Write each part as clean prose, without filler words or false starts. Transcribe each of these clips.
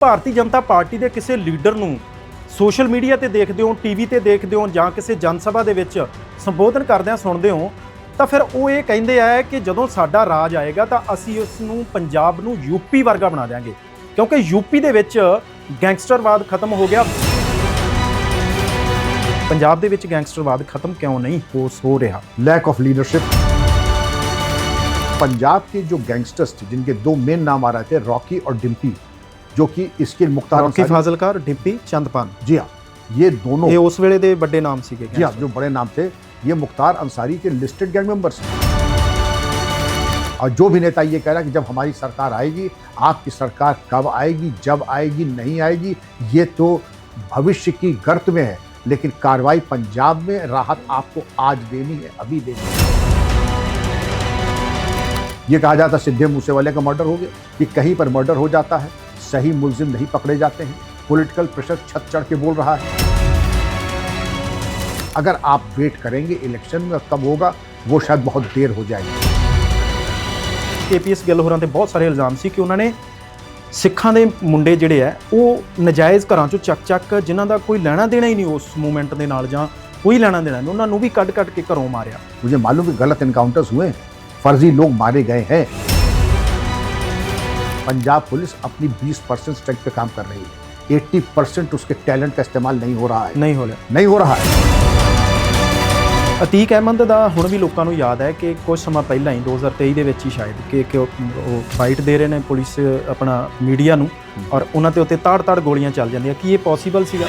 Bharatiya Janata party ਦੇ ਕਿਸੇ leader ਨੂੰ ਸੋਸ਼ਲ ਮੀਡੀਆ ਤੇ ਦੇਖਦੇ ਹੋ, ਟੀਵੀ ਤੇ ਦੇਖਦੇ ਹੋ ਜਾਂ ਕਿਸੇ ਜਨ ਸਭਾ ਦੇ ਵਿੱਚ ਸੰਬੋਧਨ ਕਰਦਿਆਂ ਸੁਣਦੇ ਹੋ ਤਾਂ ਫਿਰ ਉਹ ਇਹ ਕਹਿੰਦੇ ਆ ਕਿ ਜਦੋਂ ਸਾਡਾ ਰਾਜ ਆਏਗਾ ਤਾਂ ਅਸੀਂ ਉਸ ਨੂੰ ਪੰਜਾਬ ਨੂੰ ਯੂਪੀ ਵਰਗਾ ਬਣਾ ਦਿਆਂਗੇ, ਕਿਉਂਕਿ ਯੂਪੀ ਦੇ ਵਿੱਚ ਗੈਂਗਸਟਰਵਾਦ ਖਤਮ ਹੋ ਗਿਆ। पंजाब दे विच गैंगस्टरवाद खत्म क्यों नहीं हो रहा? Lack of leadership. पंजाब के जो गैंगस्टर्स थे जिनके दो मेन नाम आ रहे थे, रॉकी और डिम्पी, जो कि इसके मुख्तार रॉकी फाजिलका और डिम्पी चंदपान, जी हाँ, ये दोनों ये उस वेले दे बड़े नाम सीगे। जी हाँ, जो बड़े नाम थे, ये मुख्तार अंसारी के लिस्टेड गैंग मेंबर्स हैं। और जो भी नेता ये कह रहा है कि जब हमारी सरकार आएगी, आपकी सरकार कब आएगी, जब आएगी, नहीं आएगी, ये तो भविष्य की गर्त में है, लेकिन कार्रवाई पंजाब में राहत आपको आज देनी है, अभी देनी है। ये कहा जाता सिद्धे मूसेवाले का मर्डर हो गया कि कहीं पर मर्डर हो जाता है, सही मुलजिम नहीं पकड़े जाते हैं, पॉलिटिकल प्रेशर छत चढ़ के बोल रहा है। अगर आप वेट करेंगे इलेक्शन में कब होगा, वो शायद बहुत देर हो जाएगी। KPS ਗਿੱਲ ਹੋਰਾਂ ਤੇ ਬਹੁਤ ਸਾਰੇ ਇਲਜ਼ਾਮ ਸੀ ਕਿ ਉਹਨਾਂ ਨੇ ਸਿੱਖਾਂ ਦੇ ਮੁੰਡੇ ਜਿਹੜੇ ਆ ਉਹ ਨਜਾਇਜ਼ ਘਰਾਂ ਚੋਂ ਚੱਕ ਜਿਨ੍ਹਾਂ ਦਾ ਕੋਈ ਲੈਣਾ ਦੇਣਾ ਹੀ ਨਹੀਂ ਉਸ ਮੂਵਮੈਂਟ ਦੇ ਨਾਲ ਜਾਂ ਕੋਈ ਲੈਣਾ ਦੇਣਾ ਨਹੀਂ, ਉਹਨਾਂ ਨੂੰ ਵੀ ਕੱਢ ਕੇ ਘਰੋਂ ਮਾਰਿਆ। मुझे मालूम कि गलत इनकाउंटर्स हुए, फर्जी लोग मारे गए हैं। पंजाब पुलिस अपनी 20% स्ट्रेंथ पे काम कर रही है, 80% उसके टैलेंट का इस्तेमाल नहीं हो रहा है, नहीं हो रहा है। ਅਤੀਕ ਅਹਿਮਦ ਦਾ ਹੁਣ ਵੀ ਲੋਕਾਂ ਨੂੰ ਯਾਦ ਹੈ ਕਿ ਕੁਝ ਸਮਾਂ ਪਹਿਲਾਂ ਹੀ 2023 ਦੇ ਵਿੱਚ ਹੀ ਸ਼ਾਇਦ ਕਿ ਉਹ ਫਾਈਟ ਦੇ ਰਹੇ ਨੇ ਪੁਲਿਸ ਆਪਣਾ ਮੀਡੀਆ ਨੂੰ, ਔਰ ਉਹਨਾਂ ਤੇ ਉੱਤੇ ਤਾੜ ਗੋਲੀਆਂ ਚੱਲ ਜਾਂਦੀਆਂ। ਕੀ ਇਹ ਪੋਸੀਬਲ ਸੀਗਾ?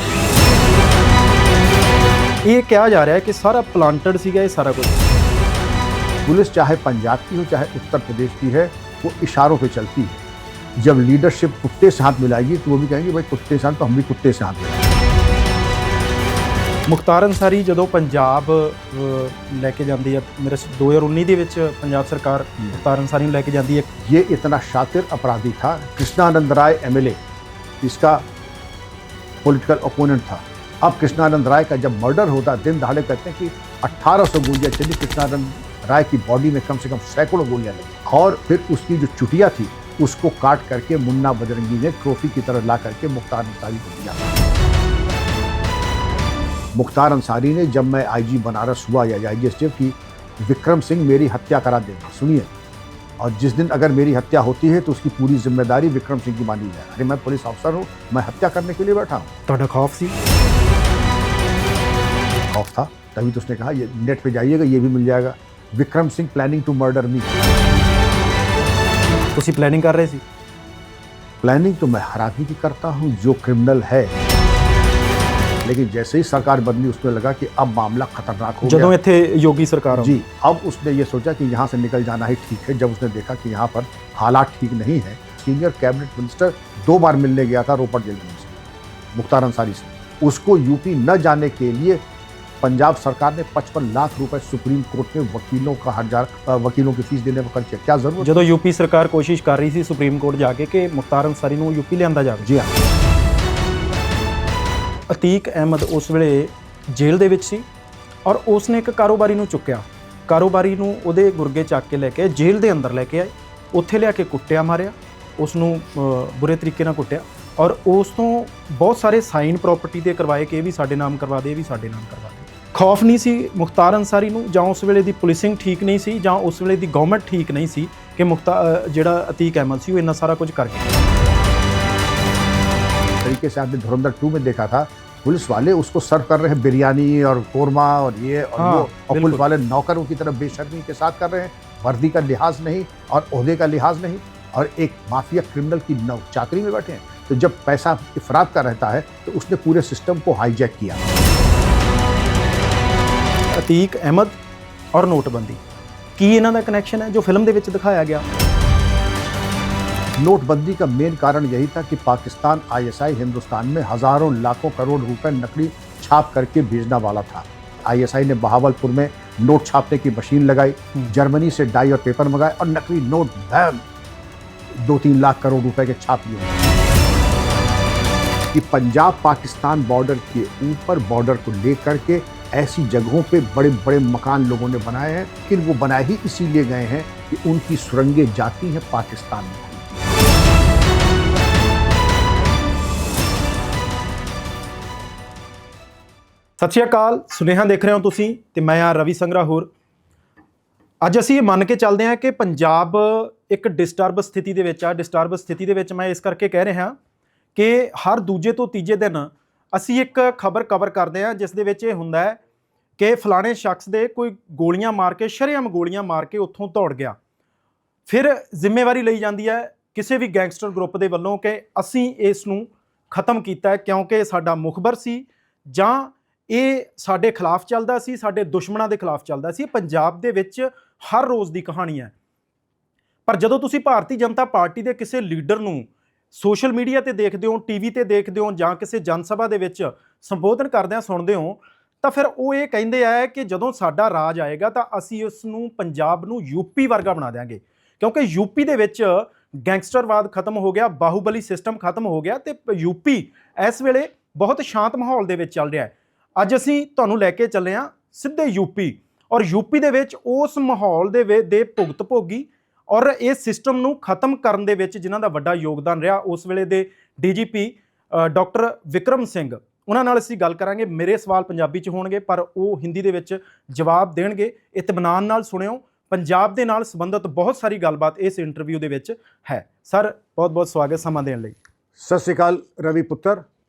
ਇਹ ਕਿਹਾ ਜਾ ਰਿਹਾ ਹੈ ਕਿ ਸਾਰਾ ਪਲਾਂਟਡ ਸੀਗਾ ਇਹ सारा कुछ। पुलिस चाहे पंजाब की हो चाहे उत्तर प्रदेश की है, वो इशारों पे चलती है। जब लीडरशिप कुत्ते से हाथ मिलाएगी तो वो भी कहेंगे भाई कुत्ते से हाथ, तो हम भी कुत्ते से हाथ मिलाएंगे। ਮੁਖਤਾਰ ਅੰਸਾਰੀ ਜਦੋਂ ਪੰਜਾਬ ਲੈ ਕੇ ਜਾਂਦੀ ਹੈ, ਮੇਰੇ 2019 ਦੇ ਵਿੱਚ ਪੰਜਾਬ ਸਰਕਾਰ ਮੁਖਤਾਰ ਅੰਸਾਰੀ ਨੂੰ ਲੈ ਕੇ ਜਾਂਦੀ ਹੈ। ये इतना शातिर अपराधी था। कृष्णानंद राय MLA इसका पॉलिटिकल ओपोनेंट था। अब कृष्णानंद राय का जब मर्डर होता, दिन दहाड़े कहते हैं कि 1800 गोलियां चली, कृष्णानंद राय की बॉडी में कम से कम सैकड़ों गोलियां लगी, और फिर उसकी जो चुटिया थी उसको काट करके मुन्ना बजरंगी ने ट्रॉफी की तरह ला करके मुख्तार अंसारी को दिया। मुख्तार अंसारी ने जब मैं IG बनारस हुआ या IG स्टेट की, विक्रम सिंह मेरी हत्या करा देगा, सुनिए, और जिस दिन अगर मेरी हत्या होती है तो उसकी पूरी जिम्मेदारी विक्रम सिंह की मानी जाए। अरे मैं पुलिस अफसर हूँ, मैं हत्या करने के लिए बैठा हूँ। ਤੁਹਾਡਾ ਖੌਫ ਸੀ? खौफ था, तभी तो उसने कहा ये नेट पे जाइएगा, ये भी मिल जाएगा, Vikram Singh planning to murder me. ਤੁਸੀਂ ਪਲੈਨਿੰਗ ਕਰ ਰਹੇ ਸੀ? प्लानिंग तो मैं हर आदमी की करता हूँ जो क्रिमिनल है, लेकिन जैसे ही सरकार बदली उसमें लगा कि अब मामला खतरनाक हो ਜਦੋਂ गया। ਇੱਥੇ योगी सरकार जी, अब उसने ये सोचा कि यहाँ से निकल जाना ही ठीक है। जब उसने देखा कि यहाँ पर हालात ठीक नहीं है, सीनियर कैबिनेट मिनिस्टर 2 बार मिलने गया था रोपड़ जेल में से मुख्तार अंसारी से, उसको यूपी न जाने के लिए पंजाब सरकार ने 55 लाख रुपए सुप्रीम कोर्ट में वकीलों की फीस देने पर खर्च किया। क्या जरूरत? ਜਦੋਂ ਯੂਪੀ ਸਰਕਾਰ ਕੋਸ਼ਿਸ਼ ਕਰ ਰਹੀ ਸੀ ਸੁਪਰੀਮ ਕੋਰਟ ਜਾ ਕੇ ਕਿ ਮੁਖਤਾਰ ਅੰਸਾਰੀ ਨੂੰ ਯੂਪੀ ਲਿਆਂਦਾ ਜਾਵੇ। जी हाँ, ਅਤੀਕ ਅਹਿਮਦ ਉਸ ਵੇਲੇ ਜੇਲ੍ਹ ਦੇ ਵਿੱਚ ਸੀ, ਔਰ ਉਸਨੇ ਇੱਕ ਕਾਰੋਬਾਰੀ ਨੂੰ ਚੁੱਕਿਆ, ਕਾਰੋਬਾਰੀ ਨੂੰ ਉਹਦੇ ਗੁਰਗੇ ਚੱਕ ਕੇ ਲੈ ਕੇ ਜੇਲ੍ਹ ਦੇ ਅੰਦਰ ਲੈ ਕੇ ਆਏ, ਉੱਥੇ ਲਿਆ ਕੇ ਕੁੱਟਿਆ, ਮਾਰਿਆ, ਉਸ ਨੂੰ ਬੁਰੇ ਤਰੀਕੇ ਨਾਲ ਕੁੱਟਿਆ, ਔਰ ਉਸ ਤੋਂ ਬਹੁਤ ਸਾਰੇ ਸਾਈਨ ਪ੍ਰਾਪਰਟੀ ਦੇ ਕਰਵਾਏ ਕਿ ਇਹ ਵੀ ਸਾਡੇ ਨਾਮ ਕਰਵਾ ਦੇ, ਇਹ ਵੀ ਸਾਡੇ ਨਾਮ ਕਰਵਾ ਦੇ। ਖੌਫ ਨਹੀਂ ਸੀ ਮੁਖਤਾਰ ਅੰਸਾਰੀ ਨੂੰ, ਜਾਂ ਉਸ ਵੇਲੇ ਦੀ ਪੁਲਿਸਿੰਗ ਠੀਕ ਨਹੀਂ ਸੀ, ਜਾਂ ਉਸ ਵੇਲੇ ਦੀ ਗਵਰਨਮੈਂਟ ਠੀਕ ਨਹੀਂ ਸੀ ਕਿ ਜਿਹੜਾ ਅਤੀਕ ਅਹਿਮਦ ਸੀ ਉਹ ਇੰਨਾ ਸਾਰਾ ਕੁਝ ਕਰ ਗਿਆ। तरीके से आपने धुरंधर 2 में देखा था, पुलिस वाले उसको सर्व कर रहे हैं बिरयानी और कोरमा और ये और हाँ, वो, और पुलिस वाले नौकरों की तरफ बेशर्मी के साथ कर रहे हैं, वर्दी का लिहाज नहीं और ओहदे का लिहाज नहीं, और एक माफिया क्रिमिनल की चाकरी में बैठे हैं। तो जब पैसा इफरात का रहता है तो उसने पूरे सिस्टम को हाईजैक किया। ਅਤੀਕ ਅਹਿਮਦ ਔਰ ਨੋਟਬੰਦੀ, ਕੀ ਇਹਨਾਂ ਦਾ ਕਨੈਕਸ਼ਨ ਹੈ ਜੋ ਫਿਲਮ ਦੇ ਵਿੱਚ ਦਿਖਾਇਆ ਗਿਆ? नोटबंदी का मेन कारण यही था कि पाकिस्तान ISI हिंदुस्तान में हजारों लाखों करोड़ रुपए नकली छाप करके भेजना वाला था। ISI ने बहावलपुर में नोट छापने की मशीन लगाई, जर्मनी से डाई और पेपर मंगाए, और नकली नोट 2-3 लाख करोड़ रुपए के छाप लिए। कि पंजाब पाकिस्तान बॉर्डर के ऊपर बॉर्डर को लेकर के ऐसी जगहों पे बड़े बड़े मकान लोगों ने बनाए हैं, लेकिन वो बनाए ही इसीलिए गए हैं कि उनकी सुरंगें जाती हैं पाकिस्तान में। ਸਤਿ ਸ਼੍ਰੀ ਅਕਾਲ, ਸੁਨੇਹਾ ਦੇਖ ਰਹੇ ਹੋ ਤੁਸੀਂ ਤੇ ਮੈਂ ਆ ਰਵੀ ਸੰਗਰਾ ਹੋਰ। ਅੱਜ ਅਸੀਂ ਇਹ ਮੰਨ ਕੇ ਚੱਲਦੇ ਹਾਂ ਕਿ ਪੰਜਾਬ ਇੱਕ ਡਿਸਟਰਬ ਸਥਿਤੀ ਦੇ ਵਿੱਚ ਆ। ਡਿਸਟਰਬ ਸਥਿਤੀ ਦੇ ਵਿੱਚ ਮੈਂ ਇਸ ਕਰਕੇ ਕਹਿ ਰਿਹਾ ਕਿ ਹਰ ਦੂਜੇ ਤੋਂ ਤੀਜੇ ਦਿਨ ਅਸੀਂ ਇੱਕ ਖਬਰ ਕਵਰ ਕਰਦੇ ਹਾਂ ਜਿਸ ਦੇ ਵਿੱਚ ਇਹ ਹੁੰਦਾ ਹੈ ਕਿ ਫਲਾਣੇ ਸ਼ਖਸ ਦੇ ਕੋਈ ਗੋਲੀਆਂ ਮਾਰ ਕੇ, ਸ਼ਰੇਆਮ ਗੋਲੀਆਂ ਮਾਰ ਕੇ ਉੱਥੋਂ ਦੌੜ ਗਿਆ। ਫਿਰ ਜ਼ਿੰਮੇਵਾਰੀ ਲਈ ਜਾਂਦੀ ਹੈ ਕਿਸੇ ਵੀ ਗੈਂਗਸਟਰ ਗਰੁੱਪ ਦੇ ਵੱਲੋਂ ਕਿ ਅਸੀਂ ਇਸ ਨੂੰ ਖਤਮ ਕੀਤਾ ਕਿਉਂਕਿ ਇਹ ਸਾਡਾ ਮੁਖਬਰ ਸੀ ਜਾਂ ਇਹ ਸਾਡੇ ਖਿਲਾਫ ਚੱਲਦਾ ਸੀ, ਸਾਡੇ ਦੁਸ਼ਮਣਾਂ ਦੇ ਖਿਲਾਫ ਚੱਲਦਾ ਸੀ। ਪੰਜਾਬ ਦੇ ਵਿੱਚ ਹਰ ਰੋਜ਼ ਦੀ ਕਹਾਣੀ ਹੈ। ਪਰ ਜਦੋਂ ਤੁਸੀਂ ਭਾਰਤੀ ਜਨਤਾ ਪਾਰਟੀ ਦੇ ਕਿਸੇ ਲੀਡਰ ਨੂੰ ਸੋਸ਼ਲ ਮੀਡੀਆ ਤੇ ਦੇਖਦੇ ਹੋ, ਟੀਵੀ ਤੇ ਦੇਖਦੇ ਹੋ ਜਾਂ ਕਿਸੇ ਜਨ ਸਭਾ ਦੇ ਵਿੱਚ ਸੰਬੋਧਨ ਕਰਦਿਆਂ ਸੁਣਦੇ ਹੋ ਤਾਂ ਫਿਰ ਉਹ ਇਹ ਕਹਿੰਦੇ ਆ ਕਿ ਜਦੋਂ ਸਾਡਾ ਰਾਜ ਆਏਗਾ ਤਾਂ ਅਸੀਂ ਉਸ ਨੂੰ, ਪੰਜਾਬ ਨੂੰ ਯੂਪੀ ਵਰਗਾ ਬਣਾ ਦਿਆਂਗੇ ਕਿਉਂਕਿ ਯੂਪੀ ਦੇ ਵਿੱਚ ਗੈਂਗਸਟਰਵਾਦ ਖਤਮ ਹੋ ਗਿਆ, ਬਾਹੂਬਲੀ ਸਿਸਟਮ ਖਤਮ ਹੋ ਗਿਆ ਤੇ ਯੂਪੀ ਇਸ ਵੇਲੇ ਬਹੁਤ ਸ਼ਾਂਤ ਮਾਹੌਲ ਦੇ ਵਿੱਚ ਚੱਲ ਰਿਹਾ ਹੈ। ਅੱਜ ਅਸੀਂ ਤੁਹਾਨੂੰ ਲੈ ਕੇ ਚੱਲੇ ਹਾਂ ਸਿੱਧੇ ਯੂਪੀ, ਔਰ ਯੂਪੀ ਦੇ ਵਿੱਚ ਉਸ ਮਾਹੌਲ ਦੇ ਭੁਗਤ ਭੋਗੀ ਔਰ ਇਸ ਸਿਸਟਮ ਨੂੰ ਖਤਮ ਕਰਨ ਦੇ ਵਿੱਚ ਜਿਨ੍ਹਾਂ ਦਾ ਵੱਡਾ ਯੋਗਦਾਨ ਰਿਹਾ ਉਸ ਵੇਲੇ ਦੇ ਡੀਜੀਪੀ ਡਾਕਟਰ ਵਿਕਰਮ ਸਿੰਘ, ਉਹਨਾਂ ਨਾਲ ਅਸੀਂ ਗੱਲ ਕਰਾਂਗੇ। ਮੇਰੇ ਸਵਾਲ ਪੰਜਾਬੀ 'ਚ ਹੋਣਗੇ ਪਰ ਉਹ ਹਿੰਦੀ ਦੇ ਵਿੱਚ ਜਵਾਬ ਦੇਣਗੇ। ਇਤਮਾਨਾਨ ਨਾਲ ਸੁਣਿਓ, ਪੰਜਾਬ ਦੇ ਨਾਲ ਸੰਬੰਧਿਤ ਬਹੁਤ ਸਾਰੀ ਗੱਲਬਾਤ ਇਸ ਇੰਟਰਵਿਊ ਦੇ ਵਿੱਚ ਹੈ। ਸਰ ਬਹੁਤ ਬਹੁਤ ਸਵਾਗਤ ਸਮਾਂ ਦੇਣ ਲਈ। सत श्रीकाल रवि पुत्र,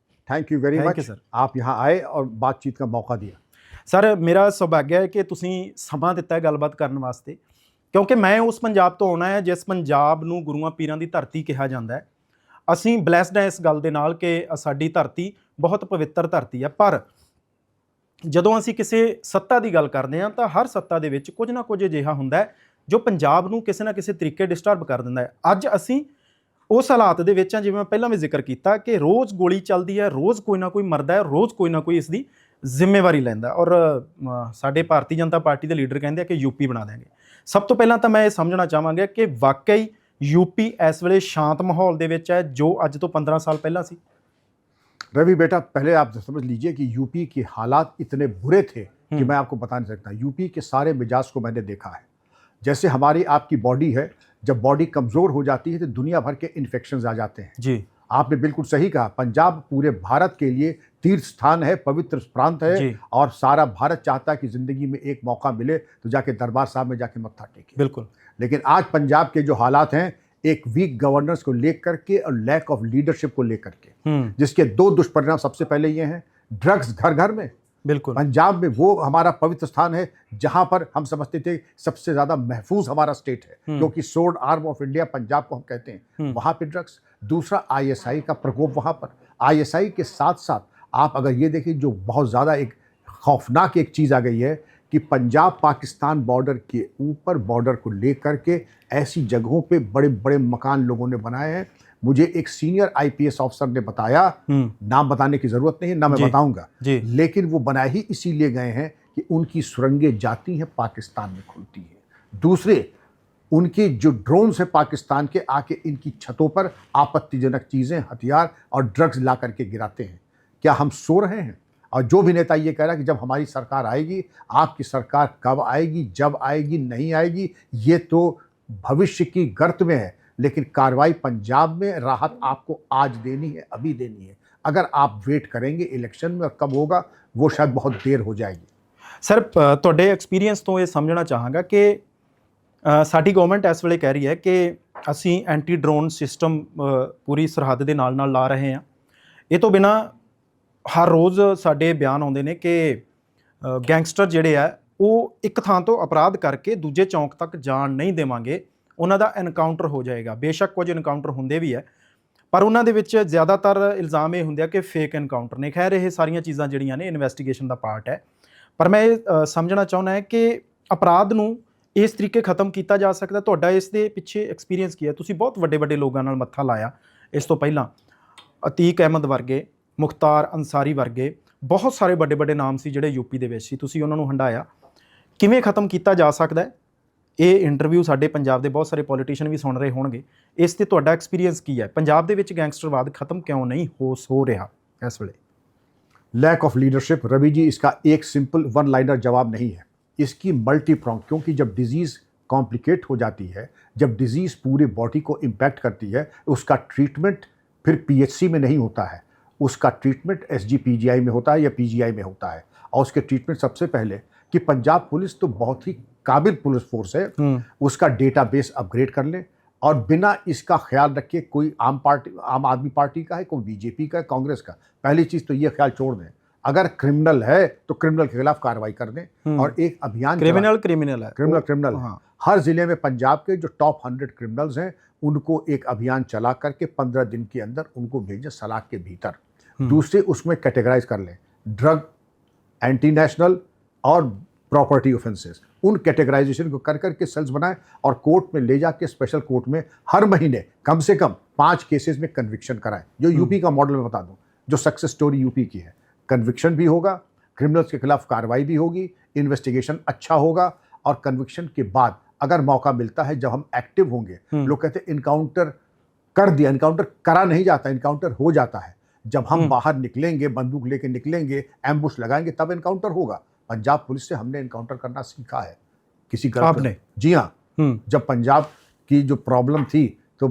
thank you very Thank much you, sir. आप यहाँ आए और बातचीत का मौका दिया। ਸਰ ਮੇਰਾ ਸੁਭਾਗਿਆ ਹੈ ਕਿ ਤੁਸੀਂ ਸਮਾਂ ਦਿੱਤਾ ਹੈ ਗੱਲਬਾਤ ਕਰਨ ਵਾਸਤੇ ਕਿਉਂਕਿ ਮੈਂ ਉਸ ਪੰਜਾਬ ਤੋਂ ਆਉਣਾ ਹੈ ਜਿਸ ਪੰਜਾਬ ਨੂੰ ਗੁਰੂਆਂ ਪੀਰਾਂ ਦੀ ਧਰਤੀ ਕਿਹਾ ਜਾਂਦਾ ਹੈ। ਅਸੀਂ ਬਲੈਸਡ ਹਾਂ ਇਸ ਗੱਲ ਦੇ ਨਾਲ ਕਿ ਸਾਡੀ ਧਰਤੀ ਬਹੁਤ ਪਵਿੱਤਰ ਧਰਤੀ ਹੈ। ਪਰ ਜਦੋਂ ਅਸੀਂ ਕਿਸੇ ਸੱਤਾ ਦੀ ਗੱਲ ਕਰਦੇ ਹਾਂ ਤਾਂ ਹਰ ਸੱਤਾ ਦੇ ਵਿੱਚ ਕੁਝ ਨਾ ਕੁਝ ਅਜਿਹਾ ਹੁੰਦਾ ਹੈ ਜੋ ਪੰਜਾਬ ਨੂੰ ਕਿਸੇ ਨਾ ਕਿਸੇ ਤਰੀਕੇ ਡਿਸਟਰਬ ਕਰ ਦਿੰਦਾ ਹੈ। ਅੱਜ ਅਸੀਂ ਉਸ ਹਾਲਾਤ ਦੇ ਵਿੱਚ ਹਾਂ, ਜਿਵੇਂ ਮੈਂ ਪਹਿਲਾਂ ਵੀ ਜ਼ਿਕਰ ਕੀਤਾ ਕਿ ਰੋਜ਼ ਗੋਲੀ ਚੱਲਦੀ ਹੈ, ਰੋਜ਼ ਕੋਈ ਨਾ ਕੋਈ ਮਰਦਾ ਹੈ, ਰੋਜ਼ ਕੋਈ ਨਾ ਕੋਈ ਇਸ ਦੀ ਜ਼ਿੰਮੇਵਾਰੀ ਲੈਂਦਾ ਔਰ ਸਾਡੇ ਭਾਰਤੀ ਜਨਤਾ ਪਾਰਟੀ ਦੇ ਲੀਡਰ ਕਹਿੰਦੇ ਆ ਕਿ ਯੂਪੀ ਬਣਾ ਦੇਣਗੇ। ਸਭ ਤੋਂ ਪਹਿਲਾਂ ਤਾਂ ਮੈਂ ਇਹ ਸਮਝਣਾ ਚਾਹਾਂਗਾ ਕਿ ਵਾਕਈ ਯੂਪੀ ਇਸ ਵੇਲੇ ਸ਼ਾਂਤ ਮਾਹੌਲ ਦੇ ਵਿੱਚ ਹੈ ਜੋ ਅੱਜ ਤੋਂ 15 ਸਾਲ ਪਹਿਲਾਂ ਸੀ। रवि बेटा, पहले आप समझ लीजिए कि यूपी के हालात इतने बुरे थे कि मैं आपको बता नहीं सकता। यूपी के सारे मिजाज को मैंने देखा है। जैसे हमारी आपकी बॉडी है, जब बॉडी कमज़ोर हो जाती है तो दुनिया भर के इन्फेक्शंस आ जाते हैं। जी, आपने बिल्कुल सही कहा। पंजाब पूरे भारत के लिए तीर्थ स्थान है, पवित्र प्रांत है जी। और सारा भारत चाहता है कि ज़िंदगी में एक मौका मिले तो जाके दरबार साहब में जाके मत्था टेके। बिल्कुल। लेकिन आज पंजाब के जो हालात हैं, एक वीक गवर्नेंस को लेकर के और लैक ऑफ लीडरशिप को लेकर के, जिसके दो दुष्परिणाम सबसे पहले ये हैं, ड्रग्स घर घर में। बिल्कुल। पंजाब में वो हमारा पवित्र स्थान है जहां पर हम समझते थे सबसे ज्यादा महफूज हमारा स्टेट है, क्योंकि sword arm of India Punjab को हम कहते हैं। वहां पे ड्रग्स, दूसरा आईएसआई का प्रकोप वहां पर। आईएसआई के साथ साथ आप अगर ये देखिए जो बहुत ज्यादा एक खौफनाक एक चीज आ गई है कि पंजाब पाकिस्तान बॉर्डर के ऊपर, बॉर्डर को लेकर के ऐसी जगहों पे बड़े बड़े मकान लोगों ने बनाए हैं। मुझे एक सीनियर आईपीएस ऑफिसर ने बताया, नाम बताने की जरूरत नहीं है ना, मैं बताऊंगा, लेकिन वो बनाए ही इसीलिए गए हैं कि उनकी सुरंगें जाती हैं पाकिस्तान में खुलती हैं। दूसरे, उनके जो ड्रोन्स हैं पाकिस्तान के आके इनकी छतों पर आपत्तिजनक चीज़ें, हथियार और ड्रग्स ला करके गिराते हैं। क्या हम सो रहे हैं? और जो भी नेता ये कह रहा है कि जब हमारी सरकार आएगी, आपकी सरकार कब आएगी, जब आएगी, नहीं आएगी, ये तो भविष्य की गर्त में है। लेकिन कार्रवाई पंजाब में राहत आपको आज देनी है, अभी देनी है। अगर आप वेट करेंगे इलेक्शन में और कब होगा वो शायद बहुत देर हो जाएगी। ਸਰ ਤੁਹਾਡੇ ਐਕਸਪੀਰੀਅੰਸ ਤੋਂ ਇਹ ਸਮਝਣਾ ਚਾਹਾਂਗਾ ਕਿ ਸਾਡੀ ਗਵਰਨਮੈਂਟ ਇਸ ਵੇਲੇ ਕਹਿ ਰਹੀ ਹੈ ਕਿ ਅਸੀਂ ਐਂਟੀ ਡਰੋਨ ਸਿਸਟਮ ਪੂਰੀ ਸਰਹੱਦ ਦੇ ਨਾਲ ਨਾਲ ਲਾ ਰਹੇ ਹਾਂ। ਇਹ ਤੋਂ ਬਿਨਾਂ ਹਰ ਰੋਜ਼ ਸਾਡੇ ਬਿਆਨ ਆਉਂਦੇ ਨੇ ਕਿ ਗੈਂਗਸਟਰ ਜਿਹੜੇ ਆ ਉਹ ਇੱਕ ਥਾਂ ਤੋਂ ਅਪਰਾਧ ਕਰਕੇ ਦੂਜੇ ਚੌਂਕ ਤੱਕ ਜਾਣ ਨਹੀਂ ਦੇਵਾਂਗੇ, ਉਹਨਾਂ ਦਾ ਐਨਕਾਊਂਟਰ ਹੋ ਜਾਏਗਾ। ਬੇਸ਼ੱਕ ਕੁਝ ਐਨਕਾਊਂਟਰ ਹੁੰਦੇ ਵੀ ਹੈ ਪਰ ਉਹਨਾਂ ਦੇ ਵਿੱਚ ਜ਼ਿਆਦਾਤਰ ਇਲਜ਼ਾਮ ਇਹ ਹੁੰਦੇ ਆ ਕਿ ਫੇਕ ਐਨਕਾਊਂਟਰ ਨੇ। ਖੈਰ ਇਹ ਸਾਰੀਆਂ ਚੀਜ਼ਾਂ ਜਿਹੜੀਆਂ ਨੇ ਇਨਵੈਸਟੀਗੇਸ਼ਨ ਦਾ ਪਾਰਟ ਹੈ, ਪਰ ਮੈਂ ਇਹ ਸਮਝਣਾ ਚਾਹੁੰਦਾ ਹੈ ਕਿ ਅਪਰਾਧ ਨੂੰ ਇਸ ਤਰੀਕੇ ਖਤਮ ਕੀਤਾ ਜਾ ਸਕਦਾ। ਤੁਹਾਡਾ ਇਸ ਦੇ ਪਿੱਛੇ ਐਕਸਪੀਰੀਅੰਸ ਕੀ ਹੈ? ਤੁਸੀਂ ਬਹੁਤ ਵੱਡੇ ਵੱਡੇ ਲੋਕਾਂ ਨਾਲ ਮੱਥਾ ਲਾਇਆ ਇਸ ਤੋਂ ਪਹਿਲਾਂ, ਅਤੀਕ ਅਹਿਮਦ ਵਰਗੇ, ਮੁਖਤਾਰ ਅੰਸਾਰੀ ਵਰਗੇ ਬਹੁਤ ਸਾਰੇ ਵੱਡੇ ਵੱਡੇ ਨਾਮ ਸੀ ਜਿਹੜੇ ਯੂਪੀ ਦੇ ਵਿੱਚ ਸੀ, ਤੁਸੀਂ ਉਹਨਾਂ ਨੂੰ ਹੰਡਾਇਆ। ਕਿਵੇਂ ਖਤਮ ਕੀਤਾ ਜਾ ਸਕਦਾ ਹੈ? ਇਹ ਇੰਟਰਵਿਊ ਸਾਡੇ ਪੰਜਾਬ ਦੇ ਬਹੁਤ ਸਾਰੇ ਪੋਲੀਟੀਸ਼ੀਅਨ ਵੀ ਸੁਣ ਰਹੇ ਹੋਣਗੇ। ਇਸ ਤੇ ਤੁਹਾਡਾ ਐਕਸਪੀਰੀਅੰਸ ਕੀ ਹੈ? ਪੰਜਾਬ ਦੇ ਵਿੱਚ ਗੈਂਗਸਟਰਵਾਦ ਖਤਮ ਕਿਉਂ ਨਹੀਂ ਹੋ ਰਿਹਾ ਇਸ ਵੇਲੇ? Lack of leadership, Ravi ji, इसका एक सिंपल वन लाइनर जवाब नहीं है, इसकी मल्टी प्रॉन्ग। क्योंकि जब डिजीज़ कॉम्प्लिकेट हो जाती है, जब डिजीज़ पूरे बॉडी को इम्पैक्ट करती है, उसका ट्रीटमेंट फिर पीएचसी में नहीं होता है, उसका ट्रीटमेंट एसजीपीजीआई में होता है या पीजीआई में होता है। और उसके ट्रीटमेंट सबसे पहले कि पंजाब पुलिस तो बहुत ही काबिल पुलिस फोर्स है, उसका डेटाबेस अपग्रेड कर ले और बिना इसका ख्याल रखे कोई आम आदमी पार्टी का है, कोई बीजेपी का है, कांग्रेस का, पहली चीज तो ये ख्याल छोड़ दें, अगर क्रिमिनल है तो क्रिमिनल के खिलाफ कार्रवाई कर दें और एक अभियान क्रिमिनल है क्रिमिनल है। हर जिले में पंजाब के जो टॉप 100 क्रिमिनल्स हैं उनको एक अभियान चला करके 15 दिन के अंदर उनको भेजें सलाख के भीतर। दूसरे उसमें कैटेगराइज कर लें ड्रग, एंटी नेशनल और प्रॉपर्टी ऑफेंसेस, उन कैटेगराइजेशन को कर करके सेल्स बनाएं और कोर्ट में ले जाके स्पेशल कोर्ट में हर महीने कम से कम 5 केसेस में कन्विक्शन कराएं। जो यूपी का मॉडल मैं बता दूं, जो सक्सेस स्टोरी यूपी की है, कन्विक्शन भी होगा, क्रिमिनल्स के खिलाफ कार्रवाई भी होगी, इन्वेस्टिगेशन अच्छा होगा और कन्विक्शन के बाद अगर मौका मिलता है जब हम एक्टिव होंगे, लोग कहते हैं इनकाउंटर कर दिया, इनकाउंटर करा नहीं जाता, इनकाउंटर हो जाता है। जब हम बाहर निकलेंगे, बंदूक लेके निकलेंगे, एम्बुश लगाएंगे, तब इनकाउंटर होगा। पंजाब पुलिस से हमने इनकाउंटर करना सीखा है। किसी का आपने? जी हाँ, जब पंजाब की जो प्रॉब्लम थी तो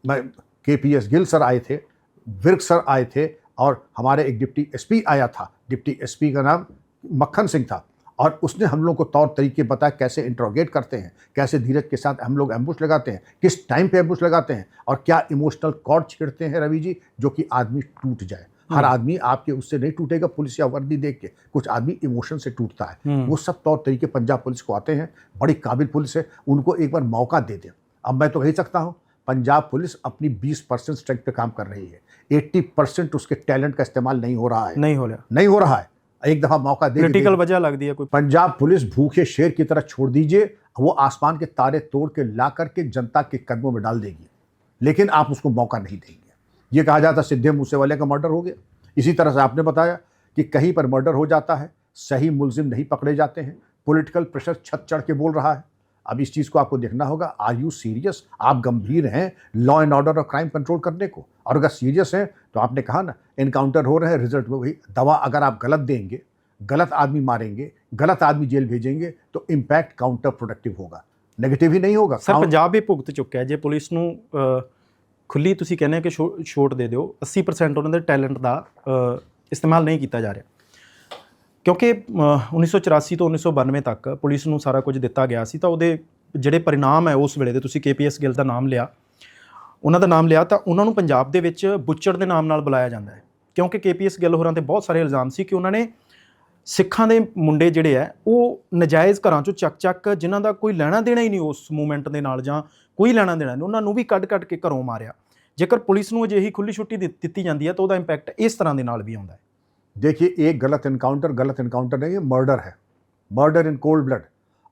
मैं केपीएस गिल सर आए थे, विर्क सर आए थे और हमारे एक डिप्टी एसपी आया था, डिप्टी एसपी का नाम मक्खन सिंह था और उसने हम लोग को तौर तरीके बताया कैसे इंट्रोगेट करते हैं, कैसे धीरज के साथ हम लोग एम्बुश लगाते हैं, किस टाइम पे एम्बुश लगाते हैं और क्या इमोशनल कॉर्ड छेड़ते हैं रवि जी, जो कि आदमी टूट जाए। हर आदमी आपके उससे नहीं टूटेगा पुलिस या वर्दी देख के, कुछ आदमी इमोशन से टूटता है। वो सब तौर तरीके पंजाब पुलिस को आते हैं, बड़ी काबिल पुलिस है, उनको एक बार मौका दे दें। अब मैं तो कह सकता हूँ पंजाब पुलिस अपनी 20% स्ट्रेंथ पे काम कर रही है, 80% उसके टैलेंट का इस्तेमाल नहीं हो रहा है, नहीं हो रहा है। एक दफा मौका दे, पॉलिटिकल वजह लग दी है कोई। पंजाब पुलिस भूखे शेर की तरह छोड़ दीजिए, वो आसमान के तारे तोड़ के ला करके जनता के कदमों में डाल देगी, लेकिन आप उसको मौका नहीं देंगे। ये कहा जाता सिद्धे मूसेवाले का मर्डर हो गया, इसी तरह से आपने बताया कि कहीं पर मर्डर हो जाता है, सही मुलजिम नहीं पकड़े जाते हैं, पॉलिटिकल प्रेशर छत चढ़ के बोल रहा है। अब इस चीज़ को आपको देखना होगा, आर यू सीरियस, आप गंभीर हैं लॉ एंड ऑर्डर और क्राइम कंट्रोल करने को? और अगर सीरियस हैं तो आपने कहा ना इनकाउंटर हो रहे हैं, रिजल्ट वही। दवा अगर आप गलत देंगे, गलत आदमी मारेंगे, गलत आदमी जेल भेजेंगे तो इम्पैक्ट काउंटर प्रोडक्टिव होगा, नेगेटिव ही नहीं होगा। सर पंजाब भी भुगत चुੱਕਿਆ ਜੇ ਪੁਲਿਸ ਨੂੰ ਖੁੱਲੀ ਤੁਸੀਂ ਕਹਿੰਦੇ ਕਿ ਛੋਟ ਦੇ ਦਿਓ, 80% ਉਹਨਾਂ ਦੇ ਟੈਲੈਂਟ ਦਾ ਇਸਤੇਮਾਲ ਨਹੀਂ ਕੀਤਾ ਜਾ ਰਿਹਾ, ਕਿਉਂਕਿ 1984 ਤੋਂ 1992 ਤੱਕ ਪੁਲਿਸ ਨੂੰ ਸਾਰਾ ਕੁਝ ਦਿੱਤਾ ਗਿਆ ਸੀ, ਤਾਂ ਉਹਦੇ ਜਿਹੜੇ ਪਰਿਣਾਮ ਹੈ ਉਸ ਵੇਲੇ ਦੇ, ਤੁਸੀਂ KPS ਗਿੱਲ ਦਾ ਨਾਮ ਲਿਆ, ਉਹਨਾਂ ਦਾ ਨਾਮ ਲਿਆ, ਤਾਂ ਉਹਨਾਂ ਨੂੰ ਪੰਜਾਬ ਦੇ ਵਿੱਚ ਬੁੱਚੜ ਦੇ ਨਾਮ ਨਾਲ ਬੁਲਾਇਆ ਜਾਂਦਾ ਹੈ, ਕਿਉਂਕਿ KPS ਗਿੱਲ ਹੋਰਾਂ ਤੇ ਬਹੁਤ ਸਾਰੇ ਇਲਜ਼ਾਮ ਸੀ ਕਿ ਉਹਨਾਂ ਨੇ ਸਿੱਖਾਂ ਦੇ ਮੁੰਡੇ ਜਿਹੜੇ ਹੈ ਉਹ ਨਜਾਇਜ਼ ਘਰਾਂ ਚੋਂ ਚੱਕ ਜਿਨ੍ਹਾਂ ਦਾ ਕੋਈ ਲੈਣਾ ਦੇਣਾ ਹੀ ਨਹੀਂ ਉਸ ਮੂਵਮੈਂਟ ਦੇ ਨਾਲ ਜਾਂ ਕੋਈ ਲੈਣਾ ਦੇਣਾ ਨਹੀਂ, ਉਹਨਾਂ ਨੂੰ ਵੀ ਕੱਢ ਕੇ ਘਰੋਂ ਮਾਰਿਆ। ਜੇਕਰ ਪੁਲਿਸ ਨੂੰ ਅਜਿਹੀ ਖੁੱਲੀ ਛੁੱਟੀ ਦਿੱਤੀ ਜਾਂਦੀ ਹੈ ਤਾਂ ਉਹਦਾ ਇੰਪੈਕਟ ਇਸ ਤਰ੍ਹਾਂ ਦੇ ਨਾਲ ਵੀ ਆਉਂਦਾ ਹੈ। देखिए, एक गलत इनकाउंटर नहीं है, मर्डर है, मर्डर इन कोल्ड ब्लड।